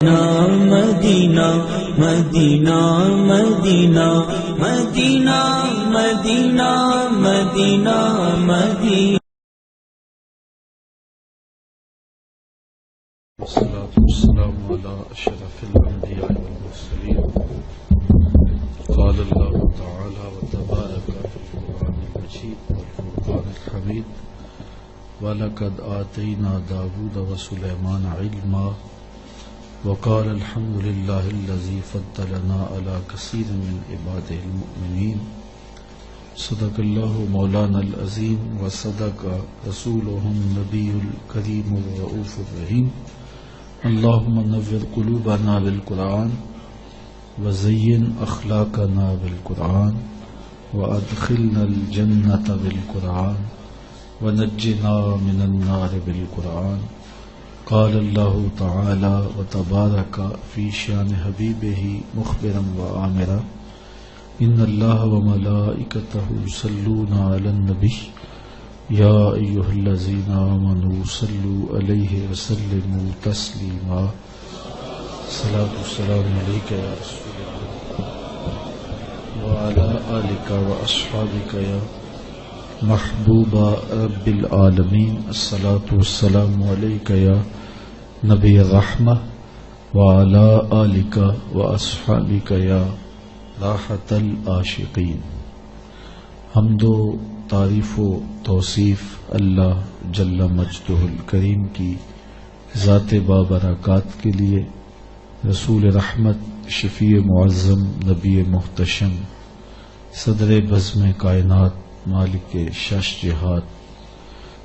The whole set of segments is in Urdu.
مدینہ مدینہ مدینہ مدینہ مدینہ مدینہ مدینہ والصلاة والسلام على أشرف الأنبياء والمرسلين. قال الله تعالى وتبارك في القرآن المجيد والفرقان الحميد ولقد آتينا داود وسليمان علما وقال الحمد لله الذي فضلنا على كثير من عباده المؤمنين. صدق الله مولانا العظيم وصدق رسوله النبي الكريم الرؤوف الرحيم. اللهم نور قلوبنا بالقرآن وزين أخلاقنا بالقرآن وأدخلنا الجنة بالقرآن ونجنا من النار بالقرآن. قال الله تعالى وتبارك في شان حبيبه مخبرا وآمرا إن الله وملائكته يصلون على النبي يا أيها الذين آمنوا صلوا عليه وسلموا تسليما. صلاة والسلام عليك يا رسول الله وعلى آلك وأصحابك يا محبوب رب العالمين. الصلاة والسلام عليك يا نبي الرحمة وعلى آلك وأصحابك يا راحت العاشقین. حمد و تعریف و توصیف اللہ جل مجدہ الکریم کی ذات بابرکات کے لیے، رسول رحمت شفیع معظم نبی محتشم صدر بزم کائنات مالک شش جہات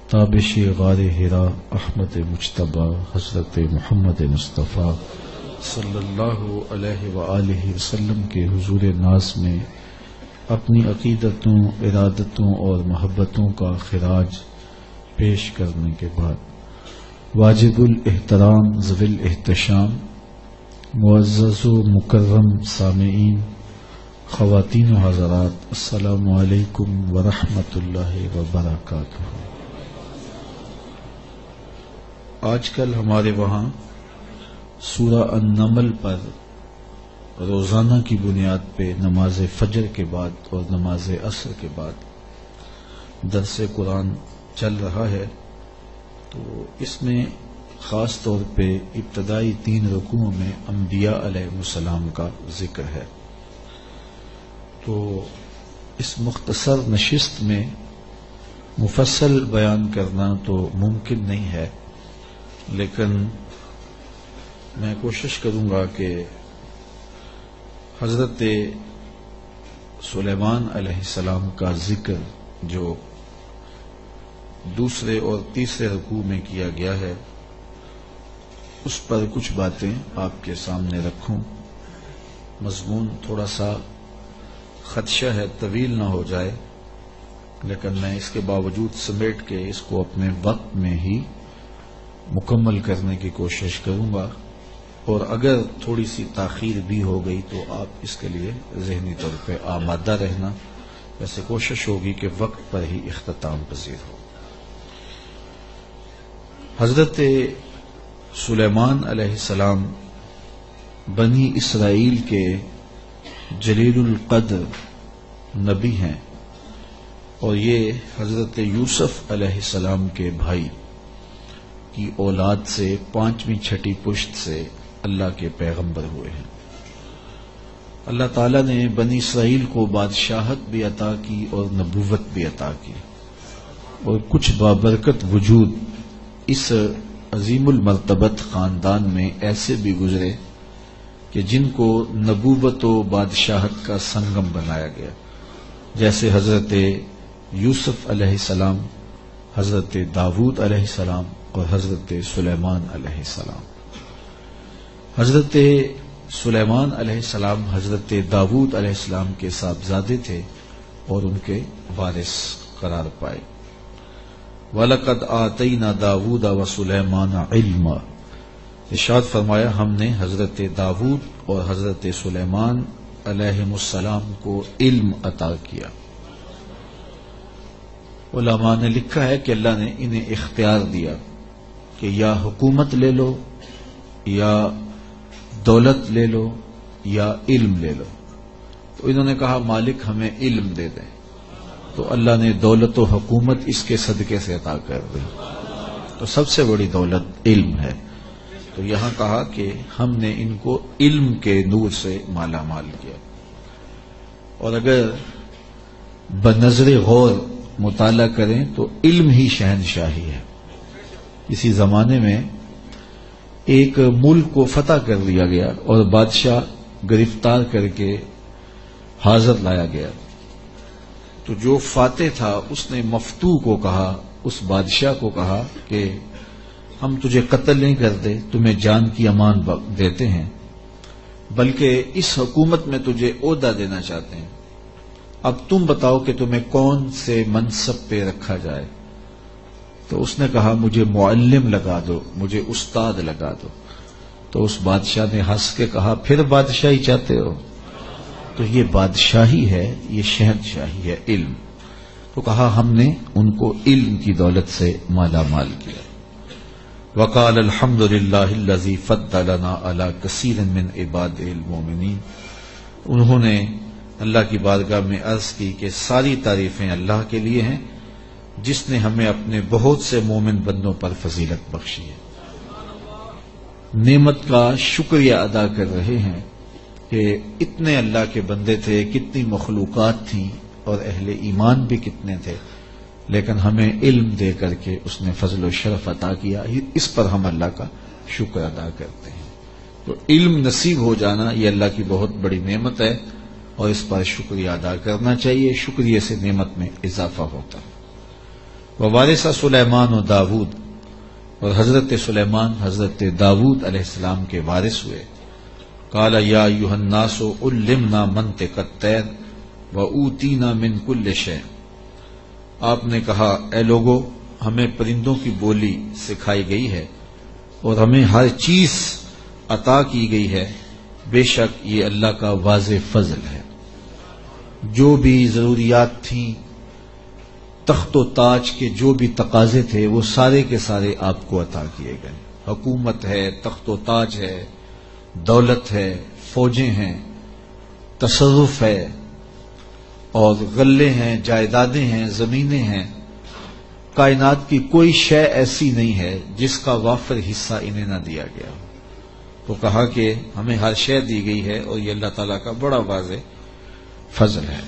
تابش غار حرا احمد مجتبی حضرت محمد مصطفیٰ صلی اللہ علیہ وآلہ وسلم کے حضور ناز میں اپنی عقیدتوں، ارادتوں اور محبتوں کا خراج پیش کرنے کے بعد، واجب الاحترام ذوی الاحتشام معزز و مکرم سامعین، خواتین و حضرات، السلام علیکم ورحمۃ اللہ وبرکاتہ. آج کل ہمارے وہاں سورہ النمل پر روزانہ کی بنیاد پہ نماز فجر کے بعد اور نماز عصر کے بعد درس قرآن چل رہا ہے. تو اس میں خاص طور پہ ابتدائی 3 رکوعوں میں انبیاء علیہ السلام کا ذکر ہے. تو اس مختصر نشست میں مفصل بیان کرنا تو ممکن نہیں ہے، لیکن میں کوشش کروں گا کہ حضرت سلیمان علیہ السلام کا ذکر جو دوسرے اور تیسرے رکوع میں کیا گیا ہے اس پر کچھ باتیں آپ کے سامنے رکھوں. مضمون تھوڑا سا خدشہ ہے طویل نہ ہو جائے، لیکن میں اس کے باوجود سمیٹ کے اس کو اپنے وقت میں ہی مکمل کرنے کی کوشش کروں گا، اور اگر تھوڑی سی تاخیر بھی ہو گئی تو آپ اس کے لیے ذہنی طور پہ آمادہ رہنا. ویسے کوشش ہوگی کہ وقت پر ہی اختتام پذیر ہو. حضرت سلیمان علیہ السلام بنی اسرائیل کے جلیل القدر نبی ہیں، اور یہ حضرت یوسف علیہ السلام کے بھائی کی اولاد سے 5ویں 6ٹھی پشت سے اللہ کے پیغمبر ہوئے ہیں. اللہ تعالیٰ نے بنی اسرائیل کو بادشاہت بھی عطا کی اور نبوت بھی عطا کی، اور کچھ بابرکت وجود اس عظیم المرتبت خاندان میں ایسے بھی گزرے کہ جن کو نبوت و بادشاہت کا سنگم بنایا گیا، جیسے حضرت یوسف علیہ السلام، حضرت داود علیہ السلام اور حضرت سلیمان علیہ السلام. حضرت سلیمان علیہ السلام حضرت داود علیہ السلام کے صاحبزادے تھے اور ان کے وارث قرار پائے. وَلَقَدْ آتَيْنَا دَاوُودَ وَسُلَيْمَانَ عِلْمًا. ارشاد فرمایا ہم نے حضرت داود اور حضرت سلیمان علیہ السلام کو علم عطا کیا. علماء نے لکھا ہے کہ اللہ نے انہیں اختیار دیا کہ یا حکومت لے لو یا دولت لے لو یا علم لے لو؟ تو انہوں نے کہا مالک ہمیں علم دے دیں. تو اللہ نے دولت و حکومت اس کے صدقے سے عطا کر دی. تو سب سے بڑی دولت علم ہے. تو یہاں کہا کہ ہم نے ان کو علم کے نور سے مالا مال کیا. اور اگر بنظر غور مطالعہ کریں تو علم ہی شہنشاہی ہے. اسی زمانے میں ایک ملک کو فتح کر دیا گیا اور بادشاہ گرفتار کر کے حاضر لایا گیا. تو جو فاتح تھا اس نے مفتو کو کہا، اس بادشاہ کو کہا کہ ہم تجھے قتل نہیں کرتے، تمہیں جان کی امان دیتے ہیں، بلکہ اس حکومت میں تجھے عہدہ دینا چاہتے ہیں. اب تم بتاؤ کہ تمہیں کون سے منصب پہ رکھا جائے؟ تو اس نے کہا مجھے معلم لگا دو، مجھے استاد لگا دو. تو اس بادشاہ نے ہنس کے کہا پھر بادشاہی چاہتے ہو؟ تو یہ بادشاہی ہے، یہ شہنشاہی ہے علم. تو کہا ہم نے ان کو علم کی دولت سے مالا مال کیا. وقال الحمد للہ الذی فضلنا علی کثیر من عبادہ المؤمنین. انہوں نے اللہ کی بارگاہ میں عرض کی کہ ساری تعریفیں اللہ کے لیے ہیں جس نے ہمیں اپنے بہت سے مومن بندوں پر فضیلت بخشی ہے. نعمت کا شکریہ ادا کر رہے ہیں کہ اتنے اللہ کے بندے تھے، کتنی مخلوقات تھیں اور اہل ایمان بھی کتنے تھے، لیکن ہمیں علم دے کر کے اس نے فضل و شرف عطا کیا. اس پر ہم اللہ کا شکر ادا کرتے ہیں. تو علم نصیب ہو جانا یہ اللہ کی بہت بڑی نعمت ہے اور اس پر شکریہ ادا کرنا چاہیے. شکریہ سے نعمت میں اضافہ ہوتا ہے. ووارث سلیمان و داود، اور حضرت سلیمان حضرت داود علیہ السلام کے وارث ہوئے. قال یا ایھا الناس علمنا منطق الطیر واوتینا من کل شیء. آپ نے کہا اے لوگو، ہمیں پرندوں کی بولی سکھائی گئی ہے اور ہمیں ہر چیز عطا کی گئی ہے. بے شک یہ اللہ کا واضح فضل ہے. جو بھی ضروریات تھیں، تخت و تاج کے جو بھی تقاضے تھے، وہ سارے کے سارے آپ کو عطا کیے گئے. حکومت ہے، تخت و تاج ہے، دولت ہے، فوجیں ہیں، تصرف ہے، اور غلے ہیں، جائیدادیں ہیں، زمینیں ہیں. کائنات کی کوئی شے ایسی نہیں ہے جس کا وافر حصہ انہیں نہ دیا گیا. تو کہا کہ ہمیں ہر شے دی گئی ہے اور یہ اللہ تعالیٰ کا بڑا واضح فضل ہے.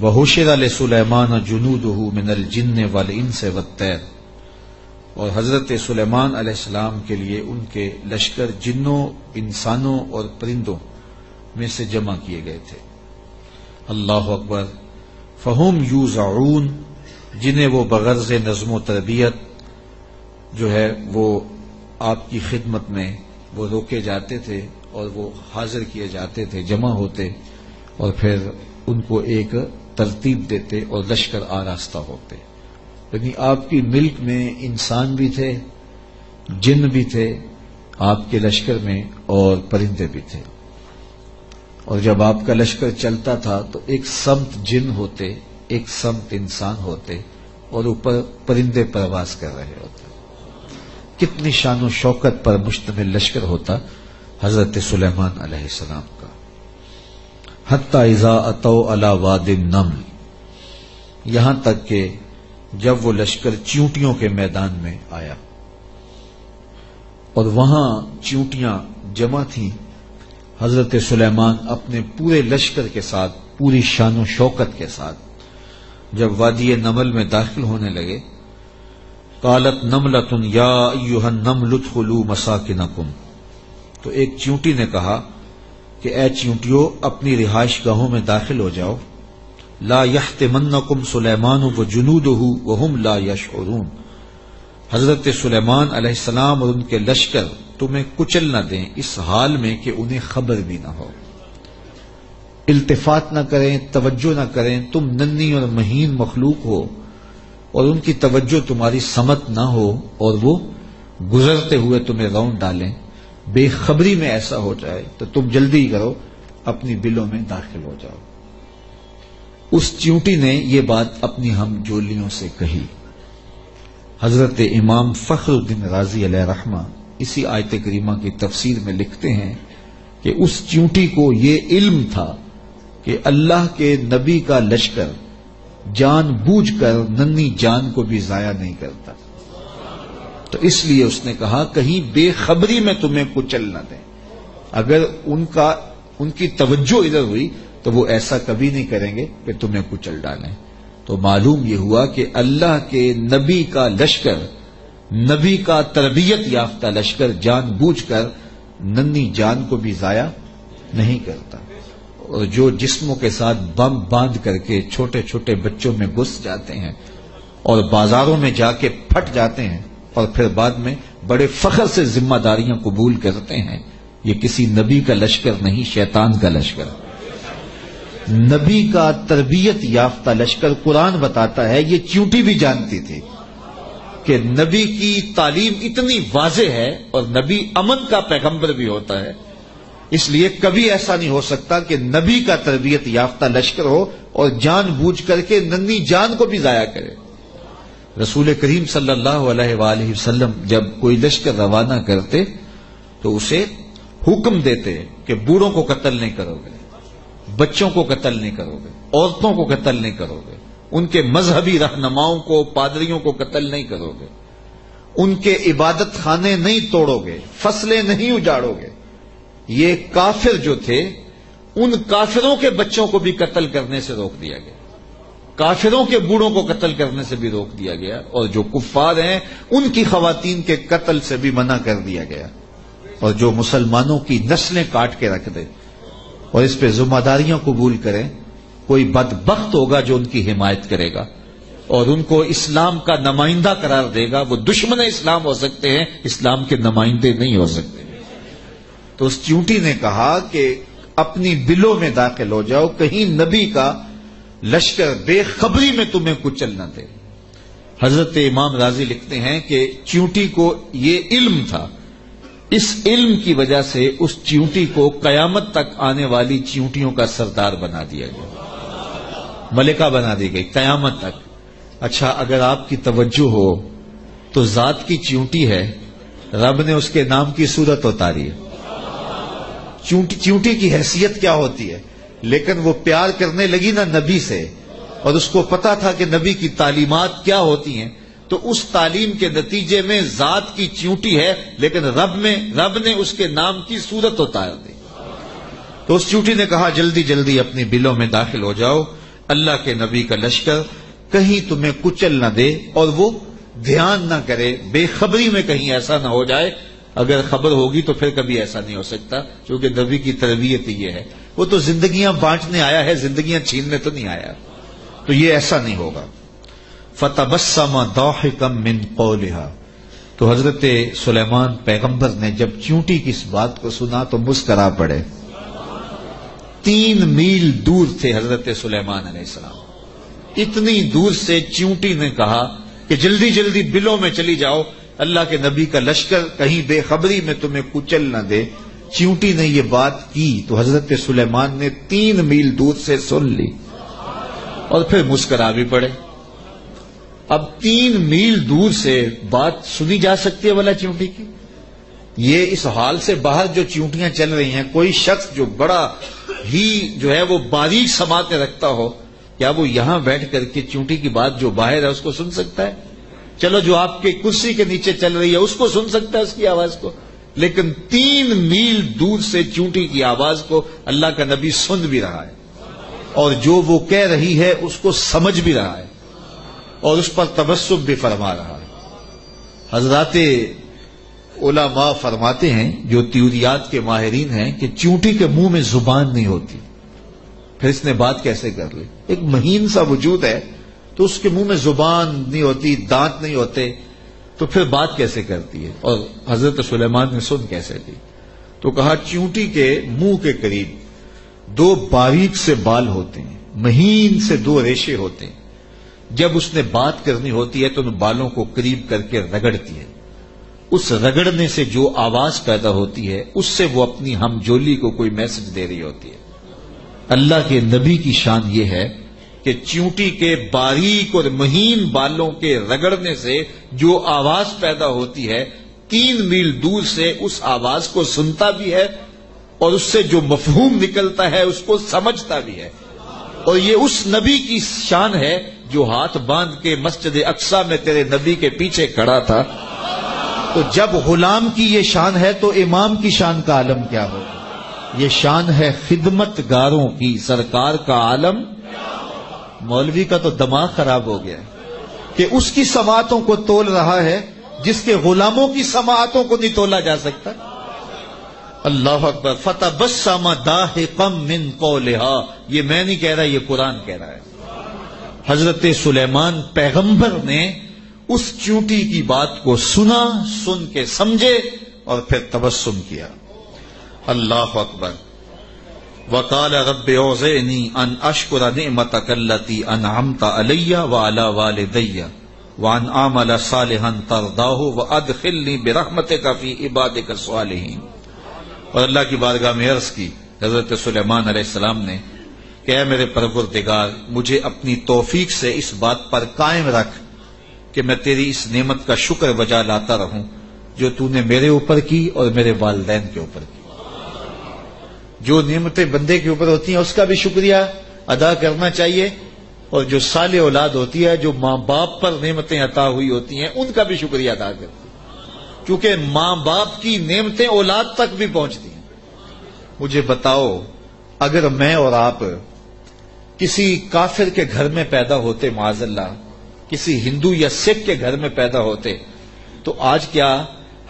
وَحُشِرَ لِسُلَيْمَانَ جُنُودُهُ مِنَ الْجِنِّ وَالْإِنسِ وَالطَّيْرِ. اور حضرت سلیمان علیہ السلام کے لیے ان کے لشکر جنوں، انسانوں اور پرندوں میں سے جمع کیے گئے تھے. اللہ اکبر. فہم یوزعون، جنہیں وہ بغرض نظم و تربیت جو ہے وہ آپ کی خدمت میں وہ روکے جاتے تھے اور وہ حاضر کیے جاتے تھے، جمع ہوتے اور پھر ان کو ایک ترتیب دیتے اور لشکر آراستہ ہوتے. یعنی آپ کی ملک میں انسان بھی تھے، جن بھی تھے آپ کے لشکر میں، اور پرندے بھی تھے. اور جب آپ کا لشکر چلتا تھا تو ایک سمت جن ہوتے، ایک سمت انسان ہوتے، اور اوپر پرندے پرواز کر رہے ہوتے. کتنی شان و شوکت پر مشتمل لشکر ہوتا حضرت سلیمان علیہ السلام کا. حتی اذا اتوا علی واد النمل، یہاں تک کہ جب وہ لشکر چیونٹیوں کے میدان میں آیا اور وہاں چیونٹیاں جمع تھیں، حضرت سلیمان اپنے پورے لشکر کے ساتھ، پوری شان و شوکت کے ساتھ جب وادی نمل میں داخل ہونے لگے، قالت نملۃ یا ایھا النمل ادخلوا مساکنکم. تو ایک چیونٹی نے کہا کہ اے چیونٹیوں، اپنی رہائش گاہوں میں داخل ہو جاؤ. لا یحطمنکم سلیمان وجنودہ وہم لا یشعرون. حضرت سلیمان علیہ السلام اور ان کے لشکر تمہیں کچل نہ دیں اس حال میں کہ انہیں خبر بھی نہ ہو. التفات نہ کریں، توجہ نہ کریں. تم ننھی اور مہین مخلوق ہو اور ان کی توجہ تمہاری سمت نہ ہو اور وہ گزرتے ہوئے تمہیں رون ڈالیں. بے خبری میں ایسا ہو جائے تو تم جلدی کرو، اپنی بلوں میں داخل ہو جاؤ. اس چیونٹی نے یہ بات اپنی ہم جولیوں سے کہی. حضرت امام فخر الدین رازی علیہ رحمہ اسی آیت کریمہ کی تفسیر میں لکھتے ہیں کہ اس چیونٹی کو یہ علم تھا کہ اللہ کے نبی کا لشکر جان بوجھ کر ننھی جان کو بھی ضائع نہیں کرتا، تو اس لیے اس نے کہا کہیں بے خبری میں تمہیں کچل نہ دیں. اگر ان کی توجہ ادھر ہوئی تو وہ ایسا کبھی نہیں کریں گے کہ تمہیں کچل ڈالیں. تو معلوم یہ ہوا کہ اللہ کے نبی کا لشکر، نبی کا تربیت یافتہ لشکر جان بوجھ کر ننھی جان کو بھی ضائع نہیں کرتا. اور جو جسموں کے ساتھ بم باندھ کر کے چھوٹے چھوٹے بچوں میں گھس جاتے ہیں اور بازاروں میں جا کے پھٹ جاتے ہیں اور پھر بعد میں بڑے فخر سے ذمہ داریاں قبول کرتے ہیں، یہ کسی نبی کا لشکر نہیں، شیطان کا لشکر. نبی کا تربیت یافتہ لشکر قرآن بتاتا ہے، یہ چیونٹی بھی جانتی تھی کہ نبی کی تعلیم اتنی واضح ہے اور نبی امن کا پیغمبر بھی ہوتا ہے، اس لیے کبھی ایسا نہیں ہو سکتا کہ نبی کا تربیت یافتہ لشکر ہو اور جان بوجھ کر کے ننھی جان کو بھی ضائع کرے. رسول کریم صلی اللہ علیہ وآلہ وسلم جب کوئی لشکر روانہ کرتے تو اسے حکم دیتے کہ بوڑھوں کو قتل نہیں کرو گے، بچوں کو قتل نہیں کرو گے، عورتوں کو قتل نہیں کرو گے، ان کے مذہبی رہنماؤں کو، پادریوں کو قتل نہیں کرو گے، ان کے عبادت خانے نہیں توڑو گے، فصلیں نہیں اجاڑو گے. یہ کافر جو تھے ان کافروں کے بچوں کو بھی قتل کرنے سے روک دیا گیا، کافروں کے بوڑھوں کو قتل کرنے سے بھی روک دیا گیا، اور جو کفار ہیں ان کی خواتین کے قتل سے بھی منع کر دیا گیا. اور جو مسلمانوں کی نسلیں کاٹ کے رکھ دے اور اس پہ ذمہ داریاں قبول کریں، کوئی بدبخت ہوگا جو ان کی حمایت کرے گا اور ان کو اسلام کا نمائندہ قرار دے گا. وہ دشمن اسلام ہو سکتے ہیں، اسلام کے نمائندے نہیں ہو سکتے. تو اس چیونٹی نے کہا کہ اپنی بلوں میں داخل ہو جاؤ، کہیں نبی کا لشکر بے خبری میں تمہیں کچل نہ دے. حضرت امام راضی لکھتے ہیں کہ چیونٹی کو یہ علم تھا، اس علم کی وجہ سے اس چیونٹی کو قیامت تک آنے والی چیونٹیوں کا سردار بنا دیا گیا، ملکہ بنا دی گئی قیامت تک. اچھا، اگر آپ کی توجہ ہو تو ذات کی چیونٹی ہے، رب نے اس کے نام کی صورت اتاری ہے. چیونٹی کی حیثیت کیا ہوتی ہے، لیکن وہ پیار کرنے لگی نا نبی سے، اور اس کو پتا تھا کہ نبی کی تعلیمات کیا ہوتی ہیں، تو اس تعلیم کے نتیجے میں ذات کی چیونٹی ہے، لیکن رب نے اس کے نام کی صورت اتار دی. تو اس چیونٹی نے کہا جلدی جلدی اپنی بلوں میں داخل ہو جاؤ، اللہ کے نبی کا لشکر کہیں تمہیں کچل نہ دے اور وہ دھیان نہ کرے، بے خبری میں کہیں ایسا نہ ہو جائے. اگر خبر ہوگی تو پھر کبھی ایسا نہیں ہو سکتا، کیونکہ نبی کی تربیت یہ ہے. وہ تو زندگیاں بانٹنے آیا ہے، زندگیاں چھیننے تو نہیں آیا، تو یہ ایسا نہیں ہوگا. فَتَبَسَّمَ ضَاحِكًا مِّن قَوْلِهَا، تو حضرت سلیمان پیغمبر نے جب چیونٹی کی اس بات کو سنا تو مسکرا پڑے. 3 میل دور تھے حضرت سلیمان علیہ السلام، اتنی دور سے چیونٹی نے کہا کہ جلدی جلدی بلوں میں چلی جاؤ، اللہ کے نبی کا لشکر کہیں بے خبری میں تمہیں کچل نہ دے. چیونٹی نے یہ بات کی تو حضرت سلیمان نے 3 میل دور سے سن لی اور پھر مسکرا بھی پڑے. اب 3 میل دور سے بات سنی جا سکتی ہے بھلا چیونٹی کی؟ یہ اس حال سے باہر جو چیونٹیاں چل رہی ہیں، کوئی شخص جو بڑا ہی جو ہے وہ باریک سماعتیں رکھتا ہو، کیا وہ یہاں بیٹھ کر کے چیونٹی کی بات جو باہر ہے اس کو سن سکتا ہے؟ چلو جو آپ کے کرسی کے نیچے چل رہی ہے اس کو سن سکتا ہے، اس کی آواز کو، لیکن 3 میل دور سے چیونٹی کی آواز کو اللہ کا نبی سن بھی رہا ہے، اور جو وہ کہہ رہی ہے اس کو سمجھ بھی رہا ہے، اور اس پر تبسم بھی فرما رہا ہے. حضرات علماء فرماتے ہیں جو تیوریات کے ماہرین ہیں کہ چیونٹی کے منہ میں زبان نہیں ہوتی، پھر اس نے بات کیسے کر لی؟ ایک مہین سا وجود ہے تو اس کے منہ میں زبان نہیں ہوتی، دانت نہیں ہوتے، تو پھر بات کیسے کرتی ہے؟ اور حضرت سلیمان نے سن کیسے لی؟ تو کہا چیونٹی کے منہ کے قریب 2 باریک سے بال ہوتے ہیں، مہین سے 2 ریشے ہوتے ہیں. جب اس نے بات کرنی ہوتی ہے تو ان بالوں کو قریب کر کے رگڑتی ہے، اس رگڑنے سے جو آواز پیدا ہوتی ہے اس سے وہ اپنی ہم جولی کو کوئی میسج دے رہی ہوتی ہے. اللہ کے نبی کی شان یہ ہے کہ چیونٹی کے باریک اور مہین بالوں کے رگڑنے سے جو آواز پیدا ہوتی ہے 3 میل دور سے اس آواز کو سنتا بھی ہے اور اس سے جو مفہوم نکلتا ہے اس کو سمجھتا بھی ہے. اور یہ اس نبی کی شان ہے جو ہاتھ باندھ کے مسجد اقصی میں تیرے نبی کے پیچھے کھڑا تھا. تو جب غلام کی یہ شان ہے تو امام کی شان کا عالم کیا ہوگا؟ یہ شان ہے خدمت گاروں کی، سرکار کا عالم. مولوی کا تو دماغ خراب ہو گیا کہ اس کی سماعتوں کو تول رہا ہے جس کے غلاموں کی سماعتوں کو نہیں تولا جا سکتا. اللہ اکبر. فتبسم ضاحکا من قولها، یہ میں نہیں کہہ رہا، یہ قرآن کہہ رہا ہے. حضرت سلیمان پیغمبر نے اس چونٹی کی بات کو سنا، سن کے سمجھے اور پھر تبسم کیا. اللہ اکبر. وقال رب اوزعنی ان اشکر نعمتک التی انعمت علی وعلی والدی وان اعمل صالحا ترضاہ وادخلنی برحمتک فی عبادک الصالحین. اور اللہ کی بارگاہ میں عرض کی حضرت سلیمان علیہ السلام نے کہ اے میرے پروردگار، مجھے اپنی توفیق سے اس بات پر قائم رکھ کہ میں تیری اس نعمت کا شکر بجا لاتا رہوں جو تو نے میرے اوپر کی اور میرے والدین کے اوپر کی. جو نعمتیں بندے کے اوپر ہوتی ہیں اس کا بھی شکریہ ادا کرنا چاہیے، اور جو صالح اولاد ہوتی ہے، جو ماں باپ پر نعمتیں عطا ہوئی ہوتی ہیں، ان کا بھی شکریہ ادا کرتی ہے، کیونکہ ماں باپ کی نعمتیں اولاد تک بھی پہنچتی ہیں. مجھے بتاؤ، اگر میں اور آپ کسی کافر کے گھر میں پیدا ہوتے، معاذ اللہ کسی ہندو یا سکھ کے گھر میں پیدا ہوتے، تو آج کیا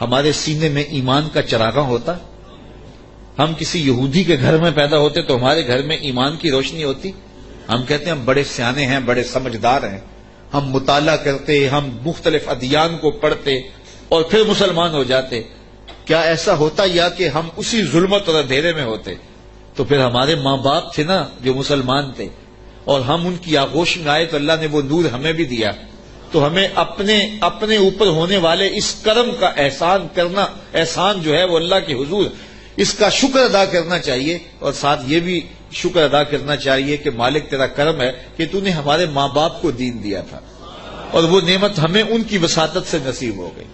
ہمارے سینے میں ایمان کا چراغاں ہوتا؟ ہم کسی یہودی کے گھر میں پیدا ہوتے تو ہمارے گھر میں ایمان کی روشنی ہوتی؟ ہم کہتے ہیں ہم بڑے سیانے ہیں، بڑے سمجھدار ہیں، ہم مطالعہ کرتے، ہم مختلف ادیان کو پڑھتے اور پھر مسلمان ہو جاتے. کیا ایسا ہوتا، یا کہ ہم اسی ظلمت اور اندھیرے میں ہوتے؟ تو پھر ہمارے ماں باپ تھے نا جو مسلمان تھے، اور ہم ان کی آغوش میں آئے تو اللہ نے وہ نور ہمیں بھی دیا. تو ہمیں اپنے اوپر ہونے والے اس کرم کا احسان جو ہے وہ اللہ کے حضور اس کا شکر ادا کرنا چاہیے، اور ساتھ یہ بھی شکر ادا کرنا چاہیے کہ مالک تیرا کرم ہے کہ تو نے ہمارے ماں باپ کو دین دیا تھا، اور وہ نعمت ہمیں ان کی وساطت سے نصیب ہو گئی.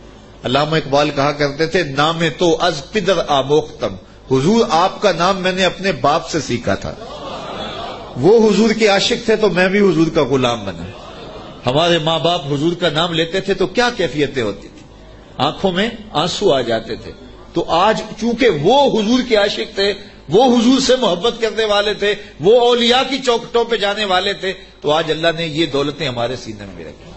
علامہ اقبال کہا کرتے تھے، نام تو از پدر آموختم، حضور آپ کا نام میں نے اپنے باپ سے سیکھا تھا. وہ حضور کے عاشق تھے تو میں بھی حضور کا غلام بنا. ہمارے ماں باپ حضور کا نام لیتے تھے تو کیا کیفیتیں ہوتی تھی، آنکھوں میں آنسو آ جاتے تھے. تو آج چونکہ وہ حضور کے عاشق تھے، وہ حضور سے محبت کرنے والے تھے، وہ اولیاء کی چوکھٹوں پہ جانے والے تھے، تو آج اللہ نے یہ دولتیں ہمارے سینے میں بھی رکھی.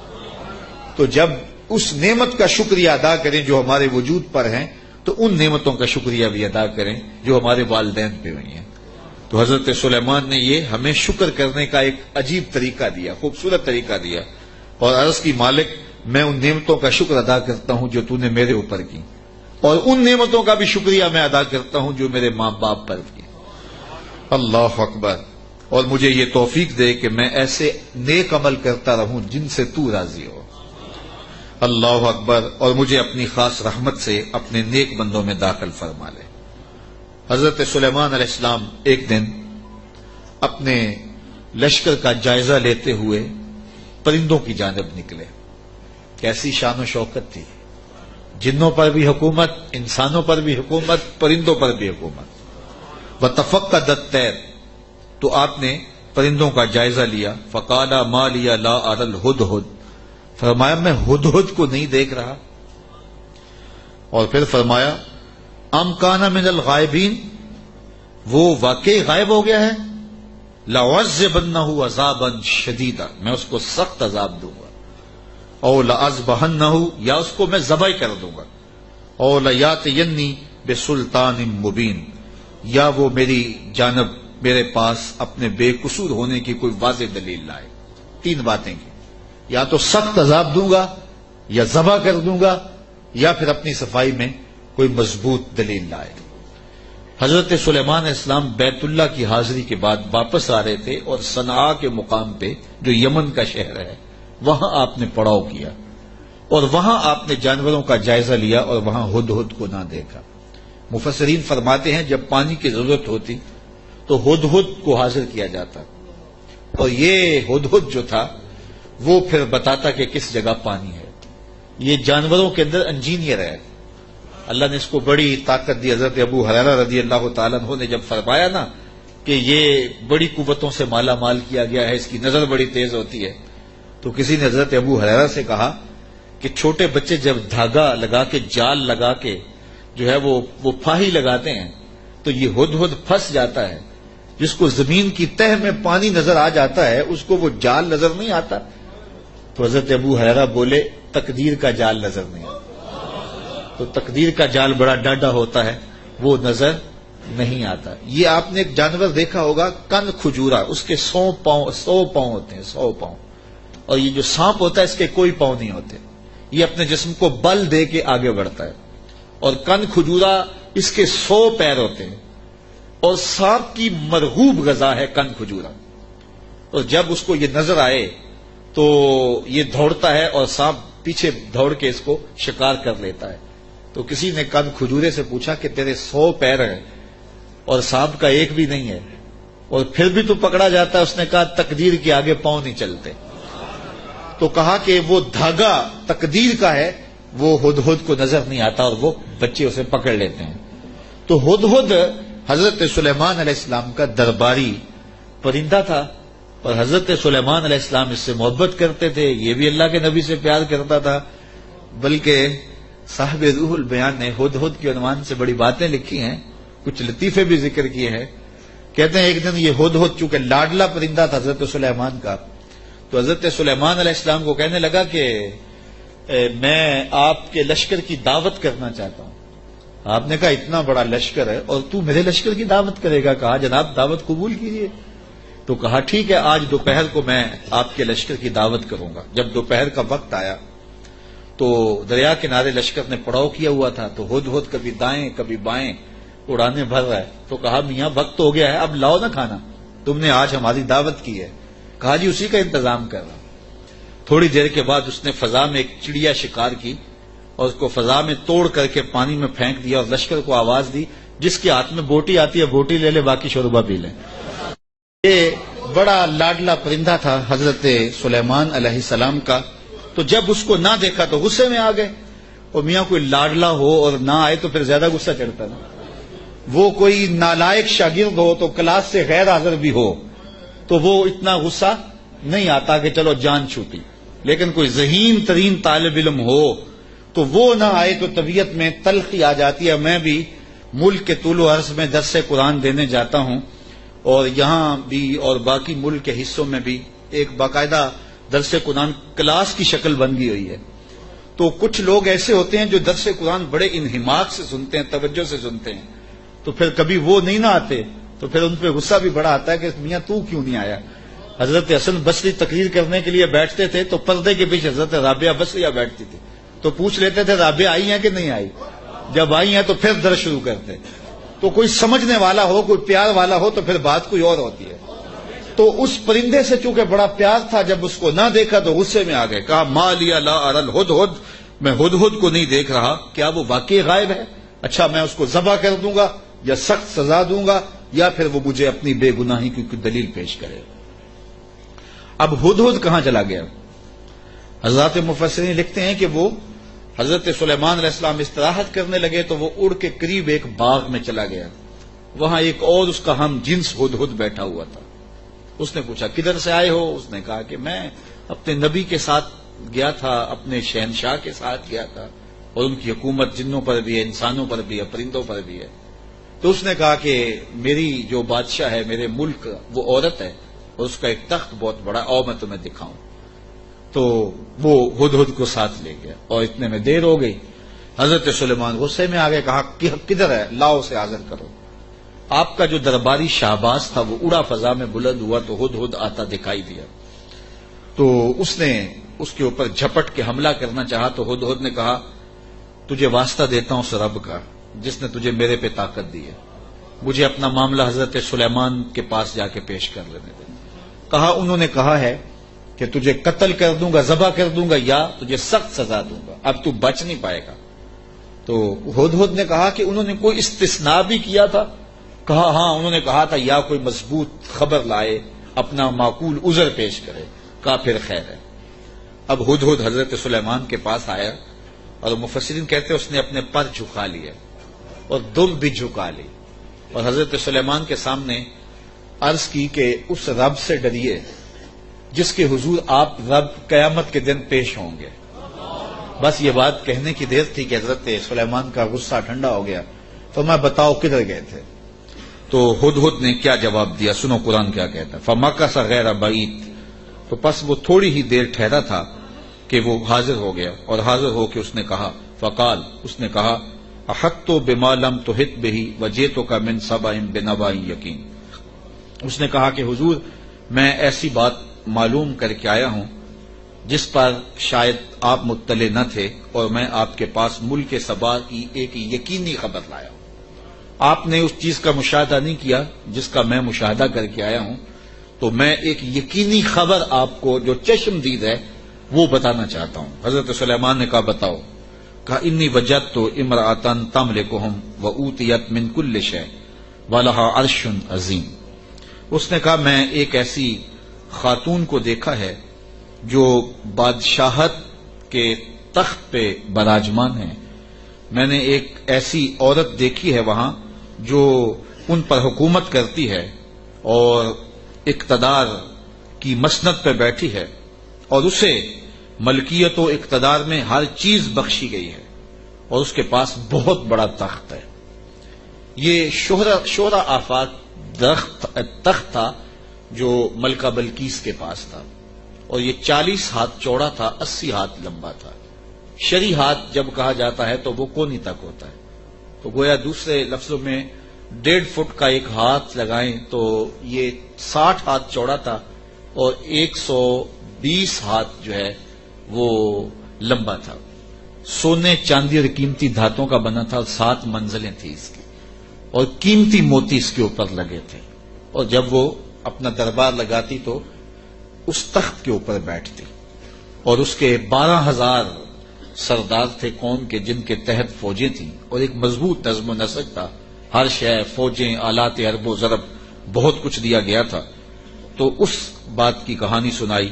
تو جب اس نعمت کا شکریہ ادا کریں جو ہمارے وجود پر ہیں، تو ان نعمتوں کا شکریہ بھی ادا کریں جو ہمارے والدین پہ ہوئی ہیں. تو حضرت سلیمان نے یہ ہمیں شکر کرنے کا ایک عجیب طریقہ دیا، خوبصورت طریقہ دیا، اور عرض کی مالک میں ان نعمتوں کا شکر ادا کرتا ہوں جو تو نے میرے اوپر کی، اور ان نعمتوں کا بھی شکریہ میں ادا کرتا ہوں جو میرے ماں باپ پر کی. اللہ اکبر. اور مجھے یہ توفیق دے کہ میں ایسے نیک عمل کرتا رہوں جن سے تو راضی ہو. اللہ اکبر. اور مجھے اپنی خاص رحمت سے اپنے نیک بندوں میں داخل فرما لے. حضرت سلیمان علیہ السلام ایک دن اپنے لشکر کا جائزہ لیتے ہوئے پرندوں کی جانب نکلے. کیسی شان و شوکت تھی، جنوں پر بھی حکومت، انسانوں پر بھی حکومت، پرندوں پر بھی حکومت. وَتَفَقَّدَ الطَّيْرَ، تو آپ نے پرندوں کا جائزہ لیا. فَقَالَ مَا لِيَ لَا أَرَى الْهُدْهُدْ، فرمایا میں ہدہد کو نہیں دیکھ رہا. اور پھر فرمایا ام کان من الغائبین، وہ واقعی غائب ہو گیا ہے. لَأُعَذِّبَنَّهُ عَذَابًا شَدِيدًا، میں اس کو سخت عذاب دوں گا. او لَأَذْبَحَنَّهُ، یا اس کو میں ذبح کر دوں گا. او لَيَأْتِيَنِّي بِسُلْطَانٍ مُبِينٍ، یا وہ میری جانب میرے پاس اپنے بے قصور ہونے کی کوئی واضح دلیل لائے. 3 باتیں کی، یا تو سخت عذاب دوں گا، یا ذبح کر دوں گا، یا پھر اپنی صفائی میں کوئی مضبوط دلیل لائے. حضرت سلیمان علیہ السلام بیت اللہ کی حاضری کے بعد واپس آ رہے تھے، اور صنعاء کے مقام پہ جو یمن کا شہر ہے وہاں آپ نے پڑاؤ کیا، اور وہاں آپ نے جانوروں کا جائزہ لیا اور وہاں ہدہد کو نہ دیکھا. مفسرین فرماتے ہیں جب پانی کی ضرورت ہوتی تو ہدہد کو حاضر کیا جاتا، اور یہ ہدہد جو تھا وہ پھر بتاتا کہ کس جگہ پانی ہے. یہ جانوروں کے اندر انجینئر ہے، اللہ نے اس کو بڑی طاقت دی. حضرت ابو ہریرہ رضی اللہ تعالیٰ عنہ نے جب فرمایا نا کہ یہ بڑی قوتوں سے مالا مال کیا گیا ہے، اس کی نظر بڑی تیز ہوتی ہے، تو کسی نے حضرت ابو ہریرہ سے کہا کہ چھوٹے بچے جب دھاگا لگا کے، جال لگا کے جو ہے وہ پھاہی لگاتے ہیں تو یہ ہدہد پھنس جاتا ہے. جس کو زمین کی تہ میں پانی نظر آ جاتا ہے اس کو وہ جال نظر نہیں آتا. تو حضرت ابو ہریرہ بولے تقدیر کا جال نظر نہیں آتا. تو تقدیر کا جال بڑا ڈاڈا ہوتا ہے، وہ نظر نہیں آتا. یہ آپ نے ایک جانور دیکھا ہوگا کن کھجورا، اس کے 100 پاؤں ہوتے ہیں، 100 پاؤں. اور یہ جو سانپ ہوتا ہے اس کے کوئی پاؤں نہیں ہوتے. یہ اپنے جسم کو بل دے کے آگے بڑھتا ہے. اور کن کھجورا اس کے 100 پیر ہوتے ہیں. اور سانپ کی مرغوب غذا ہے کن کھجورا. اور جب اس کو یہ نظر آئے تو یہ دوڑتا ہے اور سانپ پیچھے دوڑ کے اس کو شکار کر لیتا ہے. تو کسی نے کن کھجورے سے پوچھا کہ تیرے 100 پیر ہیں اور سانپ کا ایک بھی نہیں ہے اور پھر بھی تو پکڑا جاتا ہے. اس نے کہا تقدیر کے آگے پاؤں نہیں چلتے. تو کہا کہ وہ دھاگا تقدیر کا ہے، وہ ہدہد کو نظر نہیں آتا اور وہ بچے اسے پکڑ لیتے ہیں. تو ہدہد حضرت سلیمان علیہ السلام کا درباری پرندہ تھا اور حضرت سلیمان علیہ السلام اس سے محبت کرتے تھے. یہ بھی اللہ کے نبی سے پیار کرتا تھا. بلکہ صاحب روح البیان نے ہدہد کے عنوان سے بڑی باتیں لکھی ہیں، کچھ لطیفے بھی ذکر کیے ہیں. کہتے ہیں ایک دن یہ ہدہد چونکہ لاڈلا پرندہ تھا حضرت سلیمان کا، تو حضرت سلیمان علیہ السلام کو کہنے لگا کہ میں آپ کے لشکر کی دعوت کرنا چاہتا ہوں. آپ نے کہا اتنا بڑا لشکر ہے اور تو میرے لشکر کی دعوت کرے گا؟ کہا جناب دعوت قبول کیجیے. تو کہا ٹھیک ہے، آج دوپہر کو میں آپ کے لشکر کی دعوت کروں گا. جب دوپہر کا وقت آیا تو دریا کنارے لشکر نے پڑاؤ کیا ہوا تھا. تو ہدہد کبھی دائیں کبھی بائیں اڑانے بھر رہا ہے. تو کہا میاں وقت ہو گیا ہے، اب لاؤ نہ کھانا، تم نے آج ہماری دعوت کی ہے. کہا جی اسی کا انتظام کر رہا. تھوڑی دیر کے بعد اس نے فضا میں ایک چڑیا شکار کی اور اس کو فضا میں توڑ کر کے پانی میں پھینک دیا اور لشکر کو آواز دی جس کے ہاتھ میں بوٹی آتی ہے بوٹی لے لے، باقی شوربہ پی لے. یہ بڑا لاڈلا پرندہ تھا حضرت سلیمان علیہ السلام کا. تو جب اس کو نہ دیکھا تو غصے میں آ گئے. اور میاں کوئی لاڈلا ہو اور نہ آئے تو پھر زیادہ غصہ چڑھتا نا. وہ کوئی نالائق شاگرد ہو تو کلاس سے غیر حاضر بھی ہو تو وہ اتنا غصہ نہیں آتا کہ چلو جان چھوٹی. لیکن کوئی ذہین ترین طالب علم ہو تو وہ نہ آئے تو طبیعت میں تلخی آ جاتی ہے. میں بھی ملک کے طول و عرض میں درس قرآن دینے جاتا ہوں اور یہاں بھی اور باقی ملک کے حصوں میں بھی ایک باقاعدہ درس قرآن کلاس کی شکل بن گئی ہوئی ہے. تو کچھ لوگ ایسے ہوتے ہیں جو درس قرآن بڑے انہماک سے سنتے ہیں، توجہ سے سنتے ہیں. تو پھر کبھی وہ نہیں نہ آتے تو پھر ان پہ غصہ بھی بڑا آتا ہے کہ میاں تو کیوں نہیں آیا. حضرت حسن بصری تقریر کرنے کے لیے بیٹھتے تھے تو پردے کے پیچھے حضرت رابعہ بصریہ بیٹھتی تھی. تو پوچھ لیتے تھے رابعہ آئی ہیں کہ نہیں آئی. جب آئی ہیں تو پھر درس شروع کرتے. تو کوئی سمجھنے والا ہو، کوئی پیار والا ہو تو پھر بات کوئی اور ہوتی ہے. تو اس پرندے سے چونکہ بڑا پیار تھا، جب اس کو نہ دیکھا تو غصے میں آ گئے. کہا ما لیا لا اری الہدہد، میں ہدہد کو نہیں دیکھ رہا، کیا وہ واقعی غائب ہے؟ اچھا میں اس کو ذبح کر دوں گا یا سخت سزا دوں گا یا پھر وہ مجھے اپنی بے گناہی کی کوئی دلیل پیش کرے. اب ہدہد کہاں چلا گیا؟ حضرات مفسرین لکھتے ہیں کہ وہ حضرت سلیمان علیہ السلام استراحت کرنے لگے تو وہ اڑ کے قریب ایک باغ میں چلا گیا. وہاں ایک اور اس کا ہم جنس ہدہد بیٹھا ہوا تھا. اس نے پوچھا کدھر سے آئے ہو؟ اس نے کہا کہ میں اپنے نبی کے ساتھ گیا تھا، اپنے شہنشاہ کے ساتھ گیا تھا اور ان کی حکومت جنوں پر بھی ہے، انسانوں پر بھی ہے، پرندوں پر بھی ہے. تو اس نے کہا کہ میری جو بادشاہ ہے میرے ملک وہ عورت ہے اور اس کا ایک تخت بہت بڑا، اور میں تمہیں دکھاؤں. تو وہ ہدہد کو ساتھ لے گیا اور اتنے میں دیر ہو گئی. حضرت سلیمان غصے میں آ گئے. کہا کدھر ہے؟ لاؤ اسے حاضر کرو. آپ کا جو درباری شہباز تھا وہ اڑا فضا میں بلند ہوا تو ہدہد آتا دکھائی دیا. تو اس نے اس کے اوپر جھپٹ کے حملہ کرنا چاہا تو ہدہد نے کہا تجھے واسطہ دیتا ہوں اس رب کا جس نے تجھے میرے پہ طاقت دی ہے، مجھے اپنا معاملہ حضرت سلیمان کے پاس جا کے پیش کر لینے دے. کہا انہوں نے کہا ہے کہ تجھے قتل کر دوں گا، ذبح کر دوں گا یا تجھے سخت سزا دوں گا، اب تو بچ نہیں پائے گا. تو ہدہد نے کہا کہ انہوں نے کوئی استثناء بھی کیا تھا؟ کہا ہاں انہوں نے کہا تھا یا کوئی مضبوط خبر لائے، اپنا معقول عذر پیش کرے. کہا پھر خیر ہے. اب ہدہد حضرت سلیمان کے پاس آیا اور مفسرین کہتے ہیں اس نے اپنے پر جھکا لیے اور دم بھی جھکا لی اور حضرت سلیمان کے سامنے عرض کی کہ اس رب سے ڈریے جس کے حضور آپ رب قیامت کے دن پیش ہوں گے. بس یہ بات کہنے کی دیر تھی کہ حضرت سلیمان کا غصہ ٹھنڈا ہو گیا. تو میں بتاؤ کدھر گئے تھے؟ تو ہدہد نے کیا جواب دیا، سنو قرآن کیا کہتا ہے. فمکث غیر بعید، تو پس وہ تھوڑی ہی دیر ٹھہرا تھا کہ وہ حاضر ہو گیا، اور حاضر ہو کے اس نے کہا فقال، اس نے کہا احطت بما لم تحط به وجئتک من سبأ بنبأ یقین. اس نے کہا کہ حضور میں ایسی بات معلوم کر کے آیا ہوں جس پر شاید آپ مطلع نہ تھے، اور میں آپ کے پاس ملک سبا کی ایک یقینی خبر لایا ہوں. آپ نے اس چیز کا مشاہدہ نہیں کیا جس کا میں مشاہدہ کر کے آیا ہوں، تو میں ایک یقینی خبر آپ کو جو چشم دید ہے وہ بتانا چاہتا ہوں. حضرت سلیمان نے کہا بتاؤ. کہا انی وجدت امرأۃ تملکہم وأوتیت من کل شیء ولہا عرش عظیم. اس نے کہا میں ایک ایسی خاتون کو دیکھا ہے جو بادشاہت کے تخت پہ براجمان ہے. میں نے ایک ایسی عورت دیکھی ہے وہاں جو ان پر حکومت کرتی ہے اور اقتدار کی مسند پہ بیٹھی ہے، اور اسے ملکیت و اقتدار میں ہر چیز بخشی گئی ہے، اور اس کے پاس بہت بڑا تخت ہے. یہ شہرہ آفاق تخت تھا جو ملکہ بلقیس کے پاس تھا، اور یہ 40 ہاتھ چوڑا تھا، 80 ہاتھ لمبا تھا. شرعی ہاتھ جب کہا جاتا ہے تو وہ کونی تک ہوتا ہے، تو گویا دوسرے لفظوں میں 1.5 فٹ کا ایک ہاتھ لگائیں تو یہ 60 ہاتھ چوڑا تھا اور 120 ہاتھ جو ہے وہ لمبا تھا. سونے چاندی اور قیمتی دھاتوں کا بنا تھا، اور 7 منزلیں تھیں اس کی، اور قیمتی موتی اس کے اوپر لگے تھے. اور جب وہ اپنا دربار لگاتی تو اس تخت کے اوپر بیٹھتی، اور اس کے 12,000 سردار تھے قوم کے جن کے تحت فوجیں تھیں، اور ایک مضبوط نظم و نسق تھا. ہر شے، فوجیں، آلات حرب و ضرب، بہت کچھ دیا گیا تھا. تو اس بات کی کہانی سنائی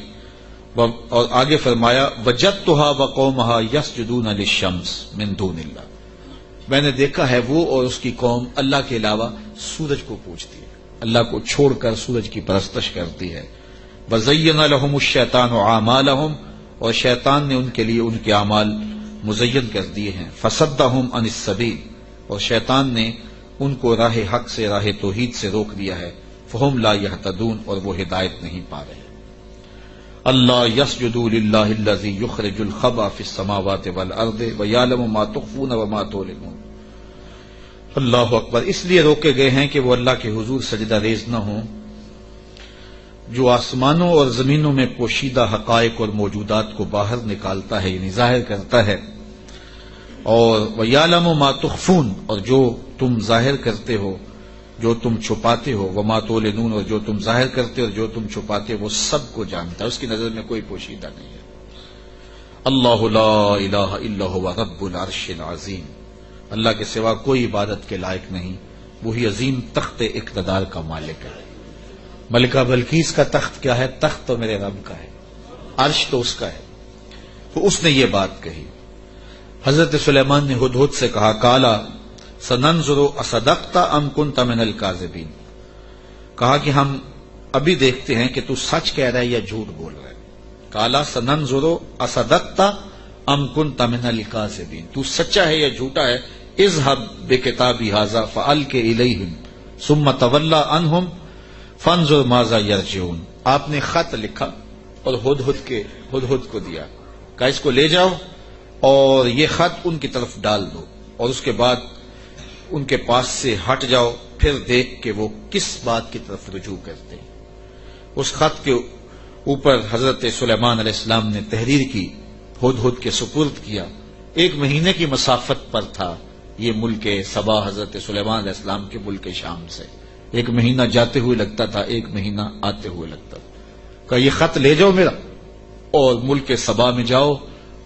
اور آگے فرمایا وجدتها وقومها يسجدون للشمس من دون اللہ. میں نے دیکھا ہے وہ اور اس کی قوم اللہ کے علاوہ سورج کو پوجتی ہے، اللہ کو چھوڑ کر سورج کی پرستش کرتی ہے. وزین لهم الشیطان اعمالهم، اور شیطان نے ان کے لیے ان کے اعمال مزین کر دیے ہیں. فصدهم عن السبیل، اور شیطان نے ان کو راہ حق سے، راہ توحید سے روک دیا ہے. فهم لا يهتدون، اور وہ ہدایت نہیں پا رہے. اللہ يسجدوا للہ الذی یخرج الخبأ فی السماوات والارض ویعلم ما تخفون وما تعلنون. اللہ اکبر. اس لیے روکے گئے ہیں کہ وہ اللہ کے حضور سجدہ ریز نہ ہوں جو آسمانوں اور زمینوں میں پوشیدہ حقائق اور موجودات کو باہر نکالتا ہے، یعنی ظاہر کرتا ہے. اور وَيَعْلَمُ مَا تُخْفُونَ، اور جو تم ظاہر کرتے ہو، جو تم چھپاتے ہو، وَمَا تُعْلِنُونَ، اور جو تم ظاہر کرتے ہو اور جو تم چھپاتے ہو، وہ سب کو جانتا ہے، اس کی نظر میں کوئی پوشیدہ نہیں ہے. اللہ لا الہ الا هو رب العرش العظیم. اللہ کے سوا کوئی عبادت کے لائق نہیں، وہی عظیم تخت اقتدار کا مالک ہے. ملکہ بلقیس کا تخت کیا ہے؟ تخت تو میرے رب کا ہے، عرش تو اس کا ہے. تو اس نے یہ بات کہی. حضرت سلیمان نے ہدہد سے کہا کالا سننظر اصدقت ام کنت من الکاذبین. کہا کہ ہم ابھی دیکھتے ہیں کہ تو سچ کہہ رہا ہے یا جھوٹ بول رہا ہے. کالا سننظر اصدقت ام کنت من الکاذبین، تو سچا ہے یا جھوٹا ہے. اذهب بکتابی ھذا فالق الیہم ثم تولى عنہم فانظر ماذا یرجعون. آپ نے خط لکھا اور ہدہد کو دیا، کہا اس کو لے جاؤ اور یہ خط ان کی طرف ڈال دو، اور اس کے بعد ان کے پاس سے ہٹ جاؤ، پھر دیکھ کہ وہ کس بات کی طرف رجوع کرتے ہیں. اس خط کے اوپر حضرت سلیمان علیہ السلام نے تحریر کی، ہدہد کے سپرد کیا. 1 مہینے کی مسافت پر تھا یہ ملک سبا حضرت سلیمان علیہ السلام کے ملک شام سے. 1 مہینہ جاتے ہوئے لگتا تھا، 1 مہینہ آتے ہوئے لگتا تھا. کہ یہ خط لے جاؤ میرا اور ملک سبا میں جاؤ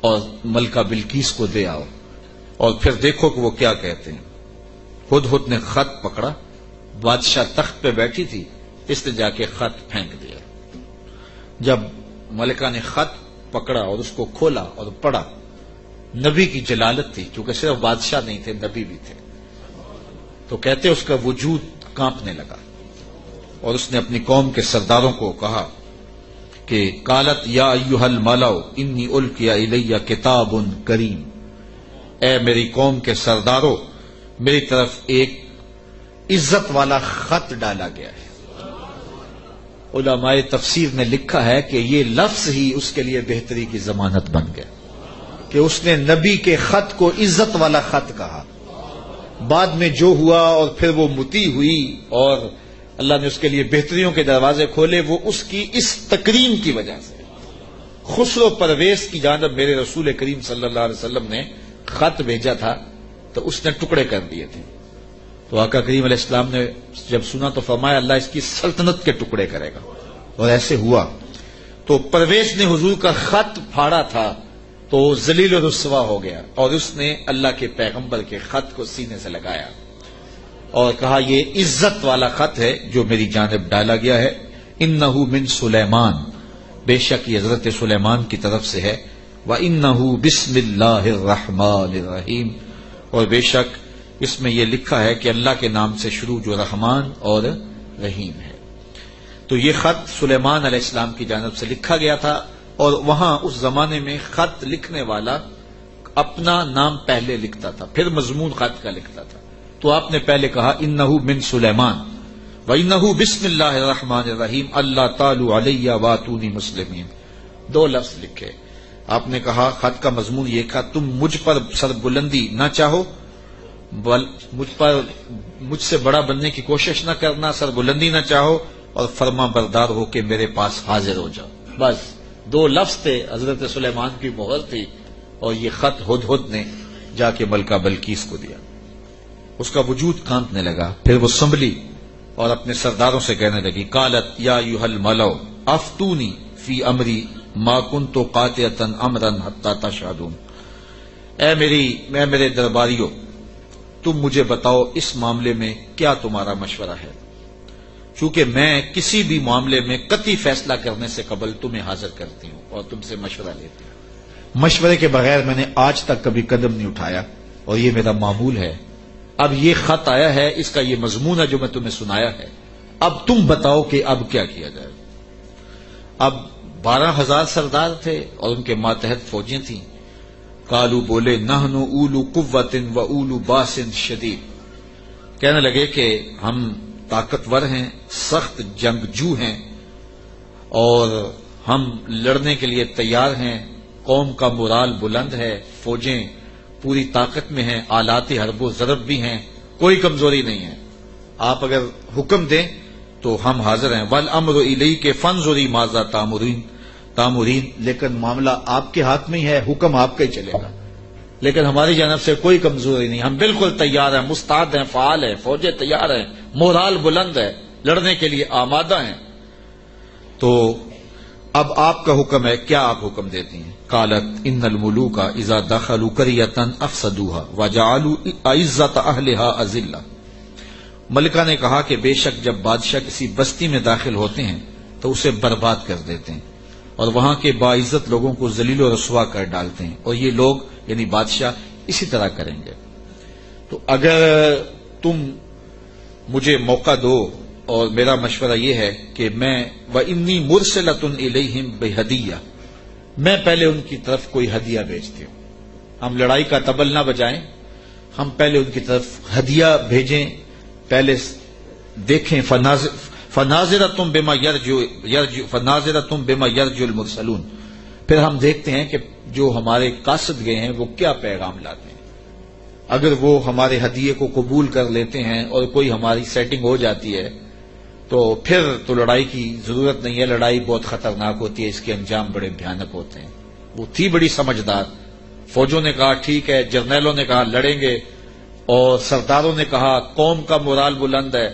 اور ملکہ بلقیس کو دے آؤ، اور پھر دیکھو کہ وہ کیا کہتے ہیں. ہدہد نے خط پکڑا، بادشاہ تخت پہ بیٹھی تھی، اس نے جا کے خط پھینک دیا. جب ملکہ نے خط پکڑا اور اس کو کھولا اور پڑھا، نبی کی جلالت تھی، کیونکہ صرف بادشاہ نہیں تھے، نبی بھی تھے، تو کہتے اس کا وجود کانپنے لگا، اور اس نے اپنی قوم کے سرداروں کو کہا کہ قالت یا ایھا الملأ انی القی الی کتاب کریم، اے میری قوم کے سرداروں، میری طرف ایک عزت والا خط ڈالا گیا ہے۔ علماء تفسیر نے لکھا ہے کہ یہ لفظ ہی اس کے لیے بہتری کی ضمانت بن گیا کہ اس نے نبی کے خط کو عزت والا خط کہا۔ بعد میں جو ہوا اور پھر وہ متی ہوئی اور اللہ نے اس کے لیے بہتریوں کے دروازے کھولے، وہ اس کی اس تکریم کی وجہ سے۔ خسرو پرویز کی جانب میرے رسول کریم صلی اللہ علیہ وسلم نے خط بھیجا تھا تو اس نے ٹکڑے کر دیے تھے، تو آقا کریم علیہ السلام نے جب سنا تو فرمایا اللہ اس کی سلطنت کے ٹکڑے کرے گا، اور ایسے ہوا۔ تو پرویز نے حضور کا خط پھاڑا تھا تو ذلیل و رسوا ہو گیا، اور اس نے اللہ کے پیغمبر کے خط کو سینے سے لگایا اور کہا یہ عزت والا خط ہے جو میری جانب ڈالا گیا ہے، انہ من سلیمان، بے شک یہ حضرت سلیمان کی طرف سے ہے، وَإِنَّهُ بِسْمِ اللَّهِ الرَّحْمَٰنِ الرَّحِيمِ، اور بے شک اس میں یہ لکھا ہے کہ اللہ کے نام سے شروع جو رحمان اور رحیم ہے۔ تو یہ خط سلیمان علیہ السلام کی جانب سے لکھا گیا تھا، اور وہاں اس زمانے میں خط لکھنے والا اپنا نام پہلے لکھتا تھا، پھر مضمون خط کا لکھتا تھا، تو آپ نے پہلے کہا انہ من سلیمان وانہ بسم اللہ الرحمن الرحیم اللہ تعالی علیہ واتونی مسلمین، دو لفظ لکھے۔ آپ نے کہا خط کا مضمون یہ تھا تم مجھ پر سربلندی نہ چاہو، مجھ سے بڑا بننے کی کوشش نہ کرنا، سربلندی نہ چاہو، اور فرما بردار ہو کے میرے پاس حاضر ہو جاؤ۔ بس دو لفظ تھے، حضرت سلیمان کی مہر تھی، اور یہ خط ہدہد نے جا کے ملکہ بلقیس کو دیا۔ اس کا وجود کانپنے لگا، پھر وہ سنبھلی اور اپنے سرداروں سے کہنے لگی قالت یا ایھا الملأ افتونی فی امری ما کنت قاطعۃ امرا حتی تشہدون، اے میرے درباریوں، تم مجھے بتاؤ اس معاملے میں کیا تمہارا مشورہ ہے، چونکہ میں کسی بھی معاملے میں قطعی فیصلہ کرنے سے قبل تمہیں حاضر کرتی ہوں اور تم سے مشورہ لیتی ہوں۔ مشورے کے بغیر میں نے آج تک کبھی قدم نہیں اٹھایا، اور یہ میرا معمول ہے۔ اب یہ خط آیا ہے، اس کا یہ مضمون ہے جو میں تمہیں سنایا ہے، اب تم بتاؤ کہ اب کیا کیا جائے۔ اب 12,000 سردار تھے اور ان کے ماتحت فوجیں تھیں۔ قالو بولے نحن اولو قوت و اولو باس شدید، کہنے لگے کہ ہم طاقتور ہیں، سخت جنگجو ہیں، اور ہم لڑنے کے لیے تیار ہیں، قوم کا مورال بلند ہے، فوجیں پوری طاقت میں ہیں، آلات حرب و ضرب بھی ہیں، کوئی کمزوری نہیں ہے، آپ اگر حکم دیں تو ہم حاضر ہیں۔ والامر الیک فانظری ماذا تامرین، لیکن معاملہ آپ کے ہاتھ میں ہی ہے، حکم آپ کا ہی چلے گا، لیکن ہماری جانب سے کوئی کمزوری نہیں، ہم بالکل تیار ہیں، مستعد ہیں، فعال ہیں، فوجیں تیار ہیں، مورال بلند ہے، لڑنے کے لیے آمادہ ہیں۔ تو اب آپ کا حکم ہے، کیا آپ حکم دیتی ہیں؟ قالت ان الملوک اذا دخلوا قرية افسدوها وجعلوا اعزة اهلها اذلة، ملکہ نے کہا کہ بے شک جب بادشاہ کسی بستی میں داخل ہوتے ہیں تو اسے برباد کر دیتے ہیں اور وہاں کے باعزت لوگوں کو ذلیل و رسوا کر ڈالتے ہیں، اور یہ لوگ یعنی بادشاہ اسی طرح کریں گے۔ تو اگر تم مجھے موقع دو، اور میرا مشورہ یہ ہے کہ میں وَإِنِّي مُرْسِلَةٌ إِلَيْهِمْ بِهَدِيَّةٍ، میں پہلے ان کی طرف کوئی ہدیہ بھیجتی ہوں، ہم لڑائی کا طبل نہ بجائیں، ہم پہلے ان کی طرف ہدیہ بھیجیں، پہلے دیکھیں فَنَاظِرَةٌ بِمَا يَرْجُو الْمُرْسَلُونَ، پھر ہم دیکھتے ہیں کہ جو ہمارے قاصد گئے ہیں وہ کیا پیغام لاتے ہیں، اگر وہ ہمارے ہدیے کو قبول کر لیتے ہیں اور کوئی ہماری سیٹنگ ہو جاتی ہے تو پھر تو لڑائی کی ضرورت نہیں ہے، لڑائی بہت خطرناک ہوتی ہے، اس کے انجام بڑے بھیانک ہوتے ہیں۔ وہ تھی بڑی سمجھدار، فوجوں نے کہا ٹھیک ہے، جرنیلوں نے کہا لڑیں گے، اور سرداروں نے کہا قوم کا مورال بلند ہے،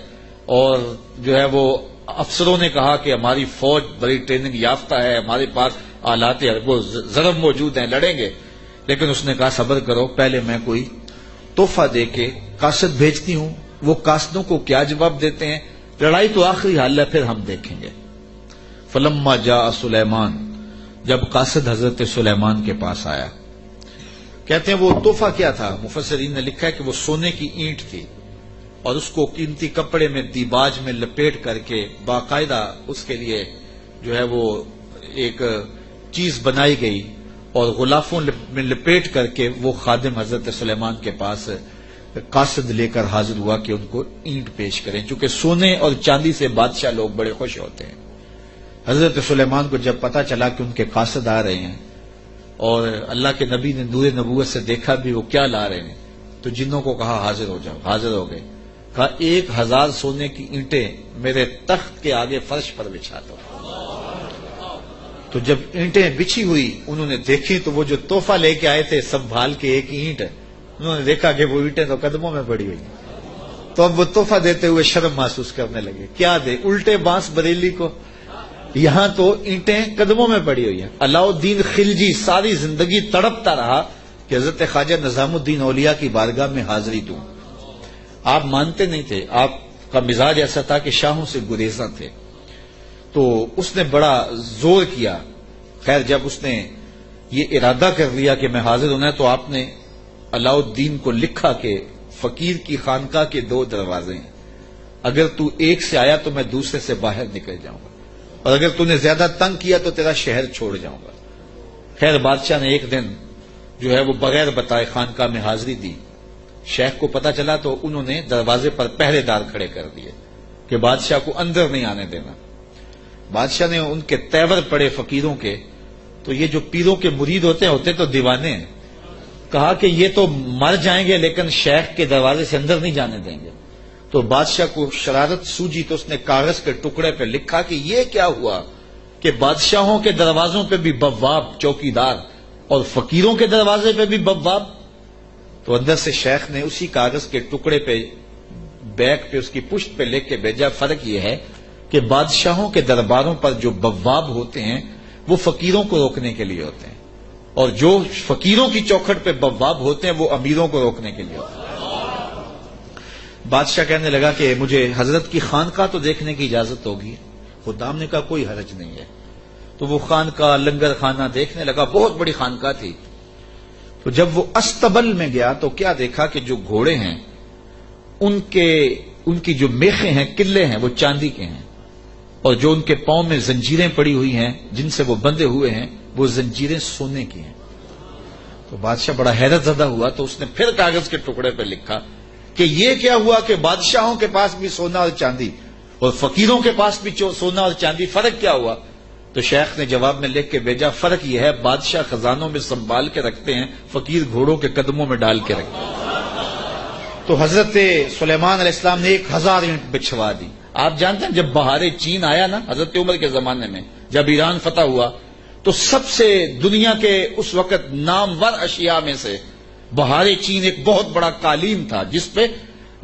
اور جو ہے وہ افسروں نے کہا کہ ہماری فوج بڑی ٹریننگ یافتہ ہے، ہمارے پاس آلات وہ ضرب موجود ہیں، لڑیں گے۔ لیکن اس نے کہا صبر کرو، پہلے میں کوئی تحفہ دے کے قاصد بھیجتی ہوں، وہ قاصدوں کو کیا جواب دیتے ہیں، لڑائی تو آخری حل ہے، پھر ہم دیکھیں گے۔ فلما جاء سلیمان، جب قاصد حضرت سلیمان کے پاس آیا، کہتے ہیں وہ تحفہ کیا تھا؟ مفسرین نے لکھا ہے کہ وہ سونے کی اینٹ تھی اور اس کو قیمتی کپڑے میں دیباج میں لپیٹ کر کے باقاعدہ اس کے لیے جو ہے وہ ایک چیز بنائی گئی اور غلافوں میں لپیٹ کر کے وہ خادم حضرت سلیمان کے پاس قاصد لے کر حاضر ہوا کہ ان کو اینٹ پیش کریں، چونکہ سونے اور چاندی سے بادشاہ لوگ بڑے خوش ہوتے ہیں۔ حضرت سلیمان کو جب پتا چلا کہ ان کے قاصد آ رہے ہیں اور اللہ کے نبی نے نور نبوت سے دیکھا بھی وہ کیا لا رہے ہیں، تو جنوں کو کہا حاضر ہو جاؤ۔ حاضر ہو گئے، کہا 1000 سونے کی اینٹیں میرے تخت کے آگے فرش پر بچھا دو۔ تو جب اینٹیں بچھی ہوئی انہوں نے دیکھی تو وہ جو تحفہ لے کے آئے تھے سنبھال کے ایک اینٹ، انہوں نے دیکھا کہ وہ اینٹیں تو قدموں میں پڑی ہوئی، تو اب وہ تحفہ دیتے ہوئے شرم محسوس کرنے لگے، کیا دے الٹے بانس بریلی کو، یہاں تو اینٹیں قدموں میں پڑی ہوئی ہیں۔ علاؤ الدین خلجی ساری زندگی تڑپتا رہا کہ حضرت خواجہ نظام الدین اولیاء کی بارگاہ میں حاضری دوں۔ آپ مانتے نہیں تھے، آپ کا مزاج ایسا تھا کہ شاہوں سے گریزاں تھے، تو اس نے بڑا زور کیا۔ خیر جب اس نے یہ ارادہ کر لیا کہ میں حاضر ہونا ہے تو آپ نے علاؤ الدین کو لکھا کہ فقیر کی خانقاہ کے 2 دروازے ہیں، اگر تو ایک سے آیا تو میں دوسرے سے باہر نکل جاؤں گا، اور اگر تو نے زیادہ تنگ کیا تو تیرا شہر چھوڑ جاؤں گا۔ خیر بادشاہ نے ایک دن جو ہے وہ بغیر بتائے خانقاہ میں حاضری دی۔ شیخ کو پتا چلا تو انہوں نے دروازے پر پہرے دار کھڑے کر دیے کہ بادشاہ کو اندر نہیں آنے دینا۔ بادشاہ نے ان کے تیور پڑے فقیروں کے، تو یہ جو پیروں کے مرید ہوتے تو دیوانے ہیں، کہا کہ یہ تو مر جائیں گے لیکن شیخ کے دروازے سے اندر نہیں جانے دیں گے۔ تو بادشاہ کو شرارت سوجی تو اس نے کاغذ کے ٹکڑے پہ لکھا کہ یہ کیا ہوا کہ بادشاہوں کے دروازوں پہ بھی بواب چوکیدار اور فقیروں کے دروازے پہ بھی بواب۔ تو اندر سے شیخ نے اسی کاغذ کے ٹکڑے پہ بیک پہ اس کی پشت پہ لکھ کے بھیجا، فرق یہ ہے کہ بادشاہوں کے درباروں پر جو بواب ہوتے ہیں وہ فقیروں کو روکنے کے لیے ہوتے ہیں، اور جو فقیروں کی چوکھٹ پہ بواب ہوتے ہیں وہ امیروں کو روکنے کے لیے ہوتے ہیں۔ بادشاہ کہنے لگا کہ مجھے حضرت کی خانقاہ تو دیکھنے کی اجازت ہوگی۔ خدام نے کہا کوئی حرج نہیں ہے۔ تو وہ خانقاہ لنگر خانہ دیکھنے لگا، بہت بڑی خانقاہ تھی۔ تو جب وہ استبل میں گیا تو کیا دیکھا کہ جو گھوڑے ہیں ان کی جو میخیں ہیں، قلعے ہیں، وہ چاندی کے ہیں، اور جو ان کے پاؤں میں زنجیریں پڑی ہوئی ہیں جن سے وہ بندھے ہوئے ہیں وہ زنجیریں سونے کی ہیں۔ تو بادشاہ بڑا حیرت زدہ ہوا، تو اس نے پھر کاغذ کے ٹکڑے پہ لکھا کہ یہ کیا ہوا کہ بادشاہوں کے پاس بھی سونا اور چاندی اور فقیروں کے پاس بھی سونا اور چاندی، فرق کیا ہوا؟ تو شیخ نے جواب میں لکھ کے بھیجا، فرق یہ ہے بادشاہ خزانوں میں سنبھال کے رکھتے ہیں، فقیر گھوڑوں کے قدموں میں ڈال کے رکھتے ہیں۔ تو حضرت سلیمان علیہ السلام نے 1000 اینٹ بچھوا دی۔ آپ جانتے ہیں جب بہار چین آیا نا حضرت عمر کے زمانے میں، جب ایران فتح ہوا تو سب سے دنیا کے اس وقت نامور اشیاء میں سے بہار چین ایک بہت بڑا قالین تھا،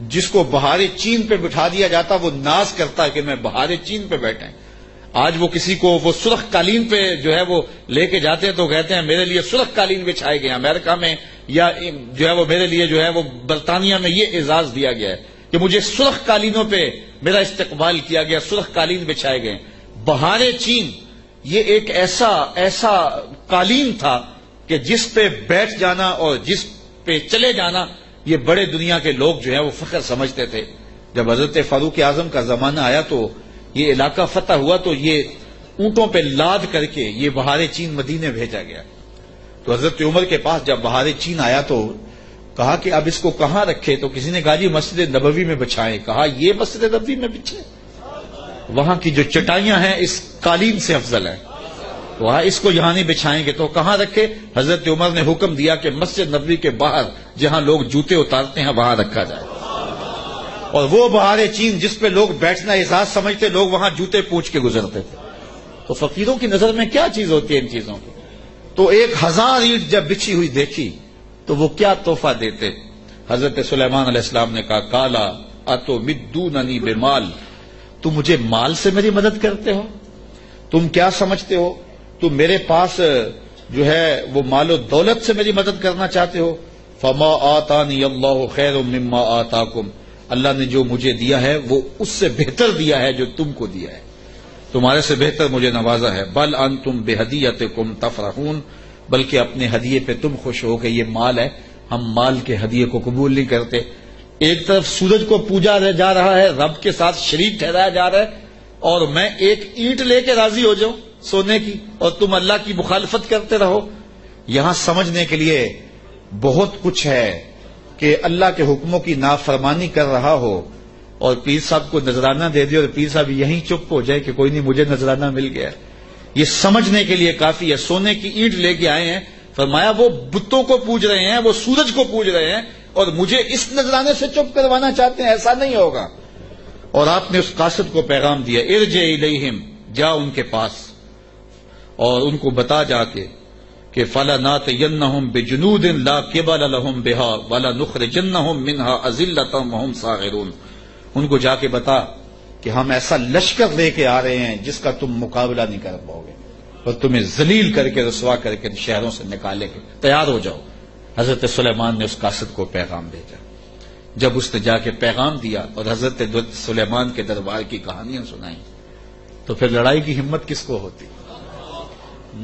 جس کو بہار چین پہ بٹھا دیا جاتا وہ ناز کرتا کہ میں بہار چین پہ بیٹھے۔ آج وہ کسی کو وہ سرخ قالین پہ جو ہے وہ لے کے جاتے ہیں تو کہتے ہیں میرے لیے سرخ قالین بچھائے گئے، امریکہ میں یا جو ہے وہ میرے لیے جو ہے وہ برطانیہ میں یہ اعزاز دیا گیا ہے کہ مجھے سرخ قالینوں پہ میرا استقبال کیا گیا، سرخ قالین بچھائے گئے۔ بہار چین یہ ایک ایسا قالین تھا کہ جس پہ بیٹھ جانا اور جس پہ چلے جانا یہ بڑے دنیا کے لوگ جو ہے وہ فخر سمجھتے تھے۔ جب حضرت فاروق اعظم کا زمانہ آیا تو یہ علاقہ فتح ہوا تو یہ اونٹوں پہ لاد کر کے یہ بہار چین مدینے بھیجا گیا۔ تو حضرت عمر کے پاس جب بہار چین آیا تو کہا کہ اب اس کو کہاں رکھے؟ تو کسی نے کہا جی مسجد نبوی میں بچھائیں۔ کہا یہ مسجد نبوی میں بچھے؟ وہاں کی جو چٹائیاں ہیں اس قالین سے افضل ہیں، وہاں اس کو یہاں نہیں بچھائیں گے۔ تو کہاں رکھے؟ حضرت عمر نے حکم دیا کہ مسجد نبوی کے باہر جہاں لوگ جوتے اتارتے ہیں وہاں رکھا جائے، اور وہ بہار چین جس پہ لوگ بیٹھنا اعزاز سمجھتے لوگ وہاں جوتے پوچھ کے گزرتے تھے۔ تو فقیروں کی نظر میں کیا چیز ہوتی ہے ان چیزوں کی؟ تو 1000 اینٹ جب بچھی ہوئی دیکھی تو وہ کیا تحفہ دیتے؟ حضرت سلیمان علیہ السلام نے کہا کالا اتو مدوننی بمال، تم مجھے مال سے میری مدد کرتے ہو؟ تم کیا سمجھتے ہو؟ تم میرے پاس جو ہے وہ مال و دولت سے میری مدد کرنا چاہتے ہو؟ فما آتانی اللہ خیر مما آتاکم، اللہ نے جو مجھے دیا ہے وہ اس سے بہتر دیا ہے جو تم کو دیا ہے، تمہارے سے بہتر مجھے نوازا ہے۔ بل انتم بہدیتکم تفرحون، بلکہ اپنے ہدیے پہ تم خوش ہو کہ یہ مال ہے، ہم مال کے ہدیے کو قبول نہیں کرتے۔ ایک طرف سورج کو پوجا جا رہا ہے، رب کے ساتھ شریک ٹھہرایا جا رہا ہے، اور میں ایک اینٹ لے کے راضی ہو جاؤں سونے کی، اور تم اللہ کی مخالفت کرتے رہو۔ یہاں سمجھنے کے لیے بہت کچھ ہے کہ اللہ کے حکموں کی نافرمانی کر رہا ہو اور پیر صاحب کو نذرانہ دے دے اور پیر صاحب یہیں چپ ہو جائے کہ کوئی نہیں مجھے نذرانہ مل گیا۔ یہ سمجھنے کے لیے کافی ہے۔ سونے کی اینٹ لے کے آئے ہیں، فرمایا وہ بتوں کو پوج رہے ہیں، وہ سورج کو پوج رہے ہیں، اور مجھے اس نذرانے سے چپ کروانا چاہتے ہیں، ایسا نہیں ہوگا۔ اور آپ نے اس قاصد کو پیغام دیا، ارجع الیہم، جا ان کے پاس اور ان کو بتا جا کے کہ فَلَنَاتِيَنَّهُمْ بِجُنُودٍ لَا قِبَلَ لَهُمْ بِهَا وَلَنُخْرِجَنَّهُمْ مِنْهَا أَذِلَّةً وَهُمْ صَاغِرُونَ۔ ان کو جا کے بتا کہ ہم ایسا لشکر لے کے آ رہے ہیں جس کا تم مقابلہ نہیں کر پاؤ گے، اور تمہیں ذلیل کر کے رسوا کر کے شہروں سے نکالے گے، تیار ہو جاؤ۔ حضرت سلیمان نے اس قاصد کو پیغام بھیجا۔ جب اس نے جا کے پیغام دیا اور حضرت سلیمان کے دربار کی کہانیاں سنائیں تو پھر لڑائی کی ہمت کس کو ہوتی؟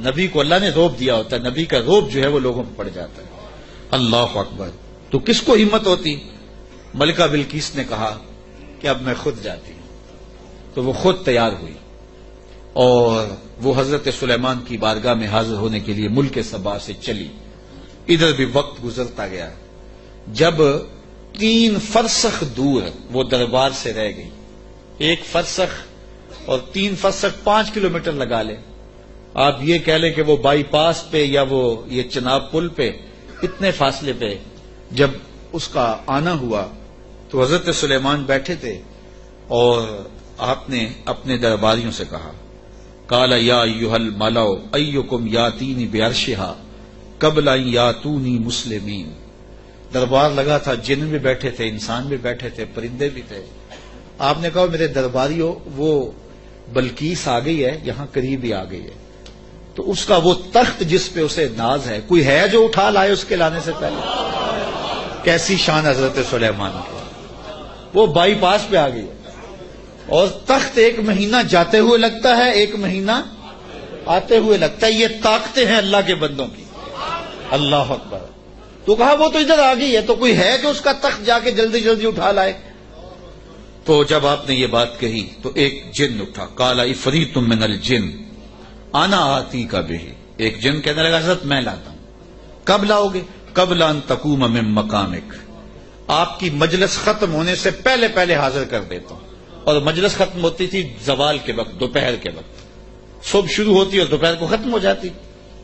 نبی کو اللہ نے روب دیا ہوتا ہے، نبی کا روب جو ہے وہ لوگوں پہ پڑ جاتا ہے۔ اللہ اکبر، تو کس کو ہمت ہوتی؟ ملکہ بلقیس نے کہا کہ اب میں خود جاتی ہوں، تو وہ خود تیار ہوئی اور وہ حضرت سلیمان کی بارگاہ میں حاضر ہونے کے لیے ملک سبا سے چلی۔ ادھر بھی وقت گزرتا گیا، جب 3 فرسخ دور وہ دربار سے رہ گئی، 1 فرسخ اور 3 فرسخ 5 کلومیٹر لگا لے، آپ یہ کہہ لیں کہ وہ بائی پاس پہ یا وہ یہ چناب پل پہ اتنے فاصلے پہ جب اس کا آنا ہوا تو حضرت سلیمان بیٹھے تھے اور آپ نے اپنے درباریوں سے کہا، قال یا ایھا الملأ ایکم یاتینی بعرشھا قبل ان یاتونی مسلمین۔ دربار لگا تھا، جن بھی بیٹھے تھے، انسان بھی بیٹھے تھے، پرندے بھی تھے۔ آپ نے کہا میرے درباریوں، وہ بلقیس آ گئی ہے، یہاں قریب ہی آ گئی ہے، تو اس کا وہ تخت جس پہ اسے ناز ہے، کوئی ہے جو اٹھا لائے اس کے لانے سے پہلے؟ کیسی شان حضرت سلیمان کی، وہ بائی پاس پہ آ گئی ہے، اور تخت 1 مہینہ جاتے ہوئے لگتا ہے، 1 مہینہ آتے ہوئے لگتا ہے۔ یہ طاقتیں ہیں اللہ کے بندوں کی۔ اللہ اکبر۔ تو کہا وہ تو ادھر آ گئی ہے، تو کوئی ہے جو اس کا تخت جا کے جلدی جلدی اٹھا لائے؟ تو جب آپ نے یہ بات کہی تو ایک جن اٹھا، قال عفریت من الجن انا آتیک بہ۔ ایک جن کہنے لگا حضرت میں لاتا ہوں۔ کب لاؤ گے؟ قبل ان تقوم من مقامک، آپ کی مجلس ختم ہونے سے پہلے پہلے حاضر کر دیتا ہوں۔ اور مجلس ختم ہوتی تھی زوال کے وقت، دوپہر کے وقت، صبح شروع ہوتی اور دوپہر کو ختم ہو جاتی،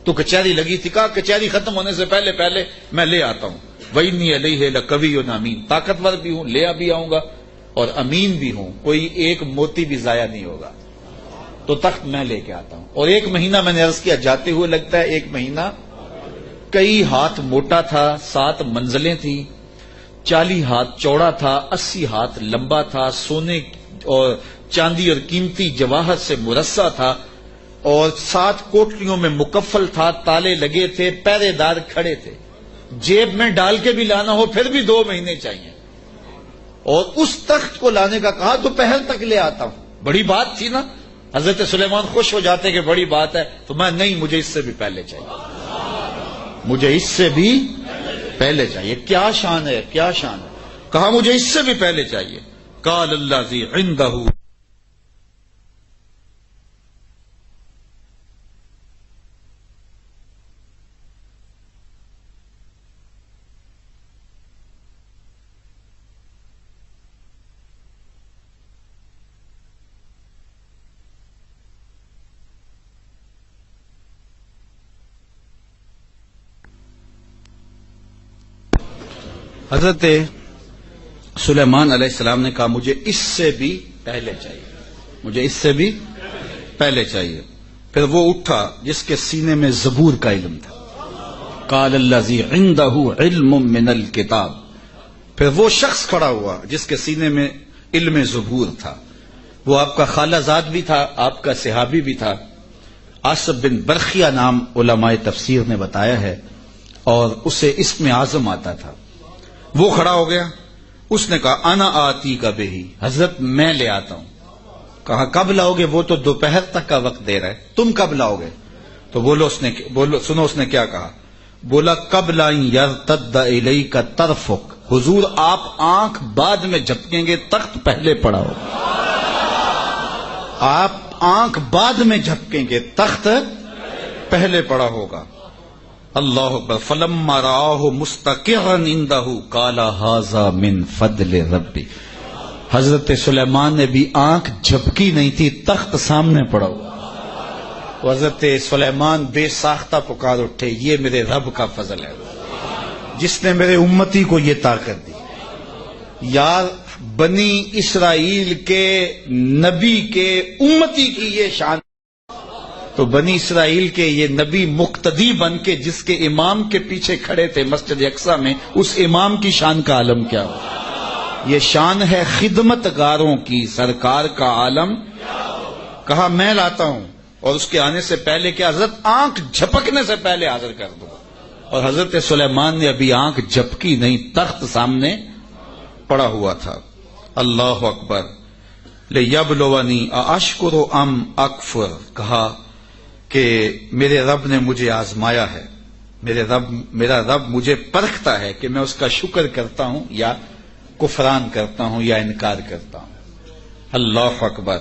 تو کچہری لگی تھی، کہا کچہری ختم ہونے سے پہلے پہلے میں لے آتا ہوں۔ وَإِنِّي عَلَيْهِ لَقَوِيٌّ أَمِينٌ، طاقتور بھی ہوں، لے بھی آؤں گا، اور امین بھی ہوں، کوئی ایک موتی بھی ضائع نہیں ہوگا، تو تخت میں لے کے آتا ہوں۔ اور 1 مہینہ میں نے عرض کیا جاتے ہوئے لگتا ہے، 1 مہینہ کئی ہاتھ موٹا تھا، 7 منزلیں تھیں، 40 ہاتھ چوڑا تھا، 80 ہاتھ لمبا تھا، سونے اور چاندی اور قیمتی جواہر سے مرصع تھا، اور 7 کوٹریوں میں مکفل تھا، تالے لگے تھے، پہرے دار کھڑے تھے، جیب میں ڈال کے بھی لانا ہو پھر بھی 2 مہینے چاہیے۔ اور اس تخت کو لانے کا کہا دوپہر تک لے آتا ہوں۔ بڑی بات تھی نا، حضرت سلیمان خوش ہو جاتے کہ بڑی بات ہے، تو میں نہیں، مجھے اس سے بھی پہلے چاہیے، مجھے اس سے بھی پہلے چاہیے۔ کیا شان ہے، کیا شان ہے، کہا مجھے اس سے بھی پہلے چاہیے۔ قال الذی عندہ، حضرت سلیمان علیہ السلام نے کہا مجھے اس سے بھی پہلے چاہیے، مجھے اس سے بھی پہلے چاہیے۔ پھر وہ اٹھا جس کے سینے میں زبور کا علم تھا، قال الذی عندہ علم من الکتاب۔ پھر وہ شخص کھڑا ہوا جس کے سینے میں علم زبور تھا، وہ آپ کا خالہ زاد بھی تھا، آپ کا صحابی بھی تھا، عاصب بن برخیہ نام علماء تفسیر نے بتایا ہے، اور اسے اسم اعظم آتا تھا۔ وہ کھڑا ہو گیا، اس نے کہا انا آتی کا بہی، حضرت میں لے آتا ہوں۔ کہا کب لاؤ گے؟ وہ تو دوپہر تک کا وقت دے رہا ہے، تم کب لاؤ گے؟ تو سنو اس نے کیا کہا. بولا قبل ان یرتد الیک طرفک، حضور آپ آنکھ بعد میں جھپکیں گے، تخت پہلے پڑا ہوگا. آپ آنکھ بعد میں جھپکیں گے، تخت پہلے پڑا ہوگا. اللہ اکبر. فلما رآہ مستقرا عنده قال ھذا من فضل ربی. حضرت سلیمان نے بھی آنکھ جھپکی نہیں تھی، تخت سامنے پڑا ہوا. حضرت سلیمان بے ساختہ پکار اٹھے، یہ میرے رب کا فضل ہے جس نے میرے امتی کو یہ طاقت دی. یار بنی اسرائیل کے نبی کے امتی کی یہ شان، تو بنی اسرائیل کے یہ نبی مقتدی بن کے جس کے امام کے پیچھے کھڑے تھے مسجد اقصی میں، اس امام کی شان کا عالم کیا ہو. یہ شان ہے خدمت گاروں کی، سرکار کا عالم. کہا میں لاتا ہوں، اور اس کے آنے سے پہلے کہ حضرت آنکھ جھپکنے سے پہلے حاضر کر دوں. اور حضرت سلیمان نے ابھی آنکھ جھپکی نہیں، تخت سامنے پڑا ہوا تھا. اللہ اکبر. لیبلونی ااشکر ام اکفر. کہا کہ میرے رب نے مجھے آزمایا ہے، میرا رب مجھے پرکھتا ہے کہ میں اس کا شکر کرتا ہوں یا کفران کرتا ہوں یا انکار کرتا ہوں. اللہ اکبر.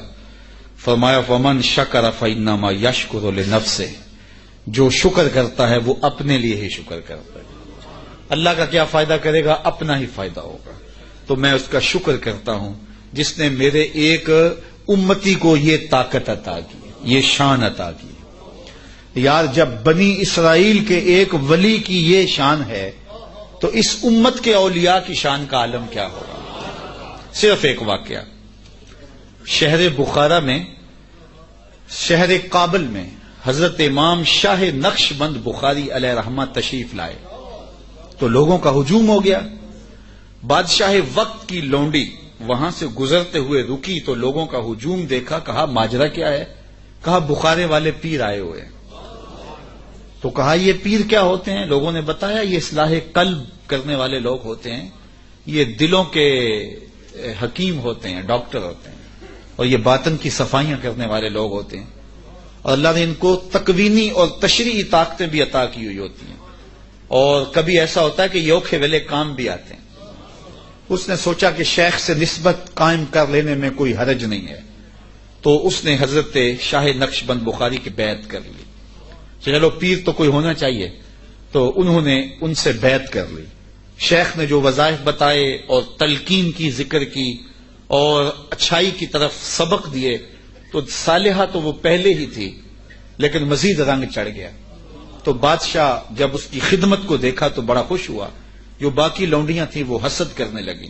فرمایا فمن شکر فانما یشکر لنفسہ. جو شکر کرتا ہے وہ اپنے لیے ہی شکر کرتا ہے. اللہ کا کیا فائدہ کرے گا؟ اپنا ہی فائدہ ہوگا. تو میں اس کا شکر کرتا ہوں جس نے میرے ایک امتی کو یہ طاقت عطا کی، یہ شان عطا کی. یار جب بنی اسرائیل کے ایک ولی کی یہ شان ہے تو اس امت کے اولیاء کی شان کا عالم کیا ہوگا. صرف ایک واقعہ. شہر بخارا میں، شہر کابل میں حضرت امام شاہ نقش بند بخاری علیہ رحمہ تشریف لائے تو لوگوں کا ہجوم ہو گیا. بادشاہ وقت کی لونڈی وہاں سے گزرتے ہوئے رکی تو لوگوں کا ہجوم دیکھا. کہا ماجرا کیا ہے؟ کہا بخارے والے پیر آئے ہوئے. تو کہا یہ پیر کیا ہوتے ہیں؟ لوگوں نے بتایا یہ اصلاح قلب کرنے والے لوگ ہوتے ہیں، یہ دلوں کے حکیم ہوتے ہیں، ڈاکٹر ہوتے ہیں، اور یہ باطن کی صفائیاں کرنے والے لوگ ہوتے ہیں. اور اللہ نے ان کو تکوینی اور تشریعی طاقتیں بھی عطا کی ہوئی ہوتی ہیں. اور کبھی ایسا ہوتا ہے کہ یہ اوکھے ویلے کام بھی آتے ہیں. اس نے سوچا کہ شیخ سے نسبت قائم کر لینے میں کوئی حرج نہیں ہے، تو اس نے حضرت شاہ نقش بند بخاری کی بیعت کر لی. چلو پیر تو کوئی ہونا چاہیے، تو انہوں نے ان سے بیعت کر لی. شیخ نے جو وظائف بتائے اور تلقین کی، ذکر کی اور اچھائی کی طرف سبق دیے، تو صالحہ تو وہ پہلے ہی تھی لیکن مزید رنگ چڑھ گیا. تو بادشاہ جب اس کی خدمت کو دیکھا تو بڑا خوش ہوا. جو باقی لونڈیاں تھیں وہ حسد کرنے لگیں.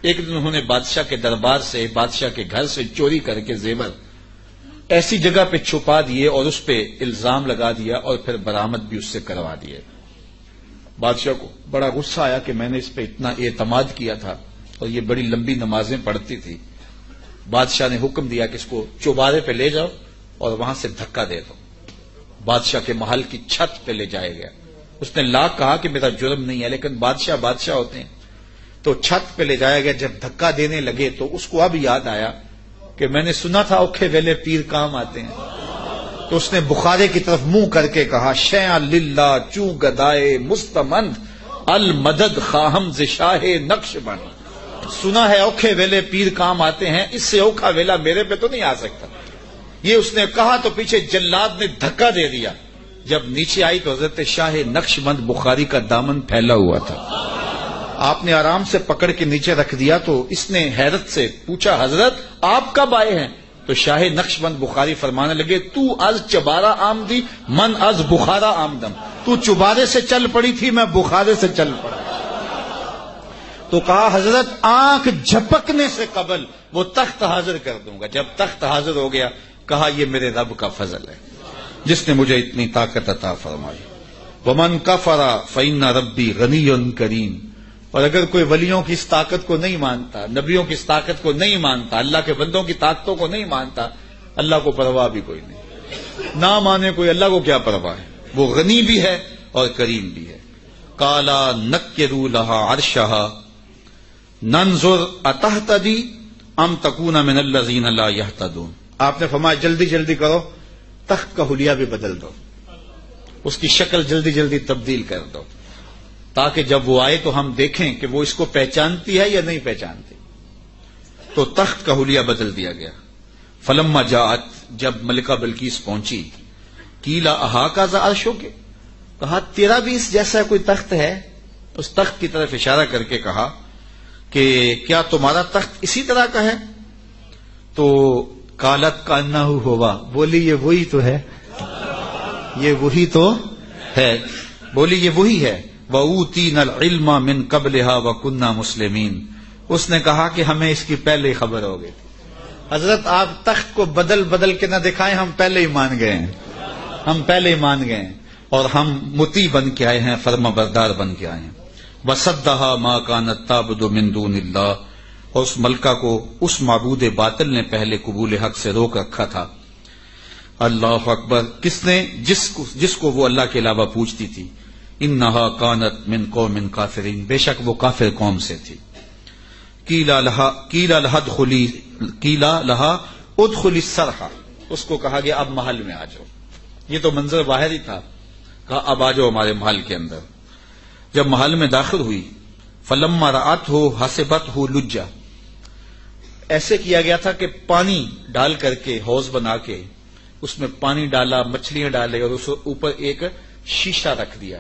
ایک دن انہوں نے بادشاہ کے دربار سے، بادشاہ کے گھر سے چوری کر کے زیور ایسی جگہ پہ چھپا دیے اور اس پہ الزام لگا دیا اور پھر برآمد بھی اس سے کروا دیے. بادشاہ کو بڑا غصہ آیا کہ میں نے اس پہ اتنا اعتماد کیا تھا اور یہ بڑی لمبی نمازیں پڑھتی تھی. بادشاہ نے حکم دیا کہ اس کو چوبارے پہ لے جاؤ اور وہاں سے دھکا دے دو. بادشاہ کے محل کی چھت پہ لے جایا گیا. اس نے لاکھ کہا کہ میرا جرم نہیں ہے، لیکن بادشاہ ہوتے ہیں. تو چھت پہ لے جایا گیا. جب دھکا دینے لگے تو اس کو اب یاد آیا کہ میں نے سنا تھا اوکھے ویلے پیر کام آتے ہیں. تو اس نے بخارے کی طرف منہ کر کے کہا شیع للہ چو گدائے مستمند المدد خواہم ز شاہ نقش بند. سنا ہے اوکھے ویلے پیر کام آتے ہیں، اس سے اوکھا ویلا میرے پہ تو نہیں آ سکتا. یہ اس نے کہا تو پیچھے جلاد نے دھکا دے دیا. جب نیچے آئی تو حضرت شاہ نقش بند بخاری کا دامن پھیلا ہوا تھا. آپ نے آرام سے پکڑ کے نیچے رکھ دیا. تو اس نے حیرت سے پوچھا حضرت آپ کب آئے ہیں؟ تو شاہ نقش بند بخاری فرمانے لگے تو از چبارہ آمدی من از بخارا آمدم. تو چبارے سے چل پڑی تھی، میں بخارے سے چل پڑا. تو کہا حضرت آنکھ جھپکنے سے قبل وہ تخت حاضر کر دوں گا. جب تخت حاضر ہو گیا کہا یہ میرے رب کا فضل ہے جس نے مجھے اتنی طاقت عطا فرمائی. ومن کفر فإن ربی غنی کریم. اور اگر کوئی ولیوں کی اس طاقت کو نہیں مانتا، نبیوں کی اس طاقت کو نہیں مانتا، اللہ کے بندوں کی طاقتوں کو نہیں مانتا، اللہ کو پرواہ بھی کوئی نہیں. نہ مانے کوئی، اللہ کو کیا پرواہ ہے؟ وہ غنی بھی ہے اور کریم بھی ہے. کالا نکروا لہا عرشہا ننظر اتہتدی ام تکون من الذین لا یہتدون. آپ نے فرمایا جلدی جلدی کرو، تخت کا حلیہ بھی بدل دو. اس کی شکل جلدی جلدی تبدیل کر دو تاکہ جب وہ آئے تو ہم دیکھیں کہ وہ اس کو پہچانتی ہے یا نہیں پہچانتی. تو تخت کا حلیہ بدل دیا گیا. فلما جاءت، جب ملکہ بلقیس پہنچی، قیل اہاکذا عرشک، کہا تیرا بھی اس جیسا کوئی تخت ہے؟ اس تخت کی طرف اشارہ کر کے کہا کہ کیا تمہارا تخت اسی طرح کا ہے؟ تو قالت کانہ ہوا، بولی یہ وہی تو ہے، یہ وہی تو ہے، بولی یہ وہی ہے. وَأُوتِينَا الْعِلْمَ مِنْ قَبْلِهَا وَكُنَّا مُسْلِمِينَ، اس نے کہا کہ ہمیں اس کی پہلے ہی خبر ہو گئی. حضرت آپ تخت کو بدل بدل کے نہ دکھائیں، ہم پہلے ہی مان گئے ہیں، ہم پہلے ہی مان گئے ہیں، اور ہم مطیع بن کے آئے ہیں، فرما بردار بن کے آئے ہیں. وَصَدَّهَا مَا كَانَتْ تَعْبُدُ مِن دُونِ اللَّهِ، اور اس ملکہ کو اس معبود باطل نے پہلے قبول حق سے روک رکھا تھا. اللہ اکبر، کس نے؟ جس کو وہ اللہ کے علاوہ پوچھتی تھی. انها كانت من قوم کافرین، بے شک وہ کافر قوم سے تھی. قیل لها ادخلی الصرح، اس کو کہا گیا اب محل میں آ جاؤ. یہ تو منظر باہر ہی تھا، کہا اب آ جاؤ ہمارے محل کے اندر. جب محل میں داخل ہوئی، فلما رأته حسبته لجا، ایسے کیا گیا تھا کہ پانی ڈال کر کے حوض بنا کے اس میں پانی ڈالا، مچھلیاں ڈالے، اور اس اوپر ایک شیشہ رکھ دیا.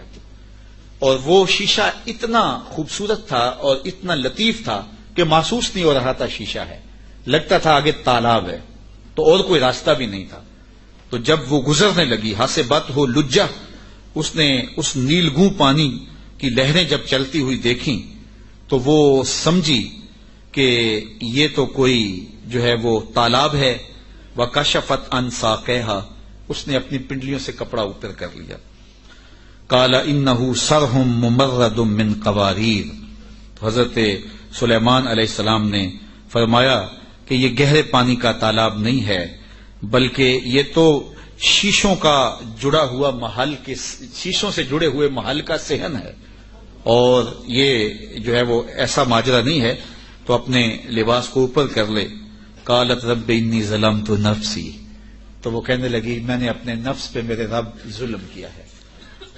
اور وہ شیشہ اتنا خوبصورت تھا اور اتنا لطیف تھا کہ محسوس نہیں ہو رہا تھا شیشہ ہے، لگتا تھا آگے تالاب ہے، تو اور کوئی راستہ بھی نہیں تھا. تو جب وہ گزرنے لگی، حسبته لجا، اس نے اس نیلگوں پانی کی لہریں جب چلتی ہوئی دیکھیں تو وہ سمجھی کہ یہ تو کوئی جو ہے وہ تالاب ہے. وَكَشَفَتْ عَنْ سَاقَيْهَا، اس نے اپنی پنڈلیوں سے کپڑا اوپر کر لیا. قَالَ إِنَّهُ صَرْحٌ مُمَرَّدٌ مِّن قَوَارِيرَ، تو حضرت سلیمان علیہ السلام نے فرمایا کہ یہ گہرے پانی کا تالاب نہیں ہے، بلکہ یہ تو شیشوں کا جڑا ہوا محل کے، شیشوں سے جڑے ہوئے محل کا صحن ہے، اور یہ جو ہے وہ ایسا ماجرا نہیں ہے. تو اپنے لباس کو اوپر کر لے. قالت رب انی ظلمت نفسی، تو وہ کہنے لگی میں نے اپنے نفس پہ میرے رب ظلم کیا ہے،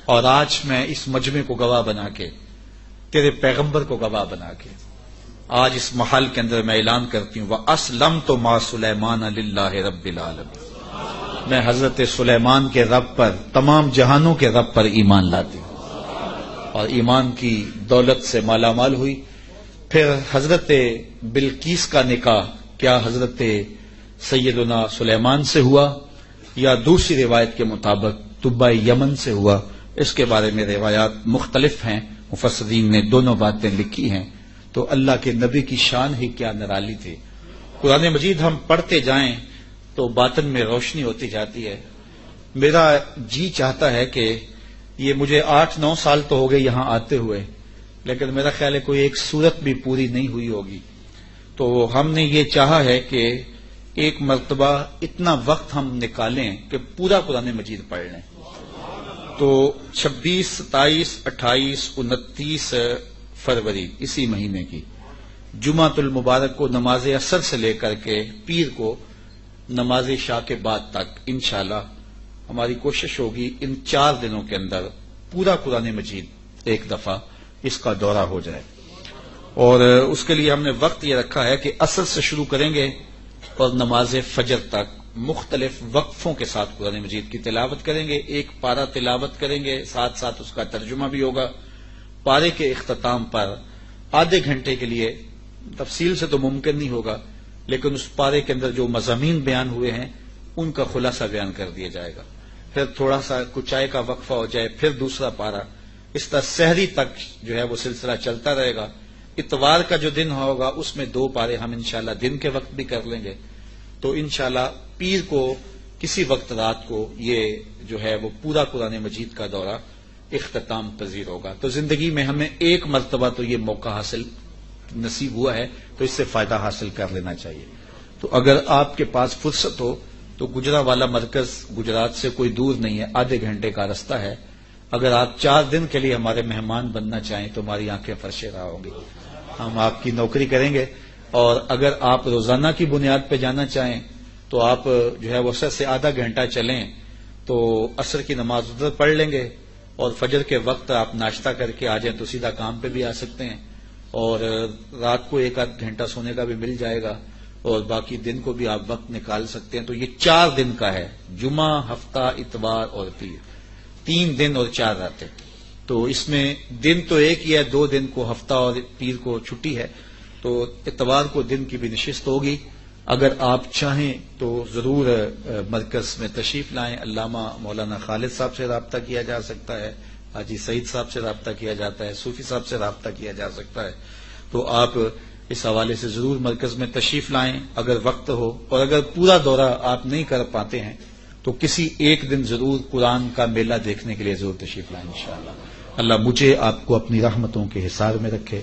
اور آج میں اس مجمع کو گواہ بنا کے، تیرے پیغمبر کو گواہ بنا کے، آج اس محل کے اندر میں اعلان کرتی ہوں وَأَسْلَمْتُ مَعَ سُلَيْمَانَ لِلَّهِ رَبِّ الْعَالَمِينَ، میں حضرت سلیمان کے رب پر، تمام جہانوں کے رب پر ایمان لاتی ہوں، اور ایمان کی دولت سے مالا مال ہوئی. پھر حضرت بلقیس کا نکاح کیا حضرت سیدنا سلیمان سے ہوا یا دوسری روایت کے مطابق طبہ یمن سے ہوا، اس کے بارے میں روایات مختلف ہیں، مفسرین نے دونوں باتیں لکھی ہیں. تو اللہ کے نبی کی شان ہی کیا نرالی تھی. قرآن مجید ہم پڑھتے جائیں تو باطن میں روشنی ہوتی جاتی ہے. میرا جی چاہتا ہے کہ یہ مجھے 8-9 سال تو ہو گئے یہاں آتے ہوئے، لیکن میرا خیال ہے کوئی ایک صورت بھی پوری نہیں ہوئی ہوگی. تو ہم نے یہ چاہا ہے کہ ایک مرتبہ اتنا وقت ہم نکالیں کہ پورا قرآن مجید پڑھ لیں. تو 26، 27، 28، 29 فروری اسی مہینے کی جمعۃ المبارک کو نماز عصر سے لے کر کے پیر کو نماز عشاء کے بعد تک انشاءاللہ ہماری کوشش ہوگی ان 4 دنوں کے اندر پورا قرآن مجید ایک دفعہ اس کا دورہ ہو جائے. اور اس کے لیے ہم نے وقت یہ رکھا ہے کہ عصر سے شروع کریں گے اور نماز فجر تک مختلف وقفوں کے ساتھ قرآن مجید کی تلاوت کریں گے. ایک پارہ تلاوت کریں گے، ساتھ ساتھ اس کا ترجمہ بھی ہوگا. پارے کے اختتام پر آدھے گھنٹے کے لیے، تفصیل سے تو ممکن نہیں ہوگا، لیکن اس پارے کے اندر جو مضامین بیان ہوئے ہیں ان کا خلاصہ بیان کر دیا جائے گا. پھر تھوڑا سا کچھ چائے کا وقفہ ہو جائے، پھر دوسرا پارہ، اس طرح سحری تک جو ہے وہ سلسلہ چلتا رہے گا. اتوار کا جو دن ہوگا اس میں 2 پارے ہم انشاءاللہ دن کے وقت بھی کر لیں گے. تو انشاءاللہ پیر کو کسی وقت رات کو یہ جو ہے وہ پورا قرآن مجید کا دورہ اختتام پذیر ہوگا. تو زندگی میں ہمیں ایک مرتبہ تو یہ موقع حاصل نصیب ہوا ہے، تو اس سے فائدہ حاصل کر لینا چاہیے. تو اگر آپ کے پاس فرصت ہو تو گجرانوالہ مرکز گجرات سے کوئی دور نہیں ہے، آدھے گھنٹے کا راستہ ہے. اگر آپ 4 دن کے لیے ہمارے مہمان بننا چاہیں تو ہماری آنکھیں فرش راہ ہوں گی، ہم آپ کی نوکری کریں گے. اور اگر آپ روزانہ کی بنیاد پہ جانا چاہیں تو آپ جو ہے وہ سر سے آدھا گھنٹہ چلیں تو عصر کی نماز ادھر پڑھ لیں گے اور فجر کے وقت آپ ناشتہ کر کے آ جائیں تو سیدھا کام پہ بھی آ سکتے ہیں، اور رات کو 1 گھنٹہ سونے کا بھی مل جائے گا، اور باقی دن کو بھی آپ وقت نکال سکتے ہیں۔ تو یہ 4 دن کا ہے، جمعہ، ہفتہ، اتوار اور پیر، 3 دن اور 4 راتیں۔ تو اس میں دن تو ایک ہی ہے، 2 دن کو ہفتہ اور پیر کو چھٹی ہے، تو اتوار کو دن کی بھی نشست ہوگی۔ اگر آپ چاہیں تو ضرور مرکز میں تشریف لائیں۔ علامہ مولانا خالد صاحب سے رابطہ کیا جا سکتا ہے، حاجی سعید صاحب سے رابطہ کیا جاتا ہے، صوفی صاحب سے رابطہ کیا جا سکتا ہے۔ تو آپ اس حوالے سے ضرور مرکز میں تشریف لائیں اگر وقت ہو، اور اگر پورا دورہ آپ نہیں کر پاتے ہیں تو کسی ایک دن ضرور قرآن کا میلہ دیکھنے کے لیے ضرور تشریف لائیں انشاءاللہ۔ اللہ مجھے آپ کو اپنی رحمتوں کے حصار میں رکھے۔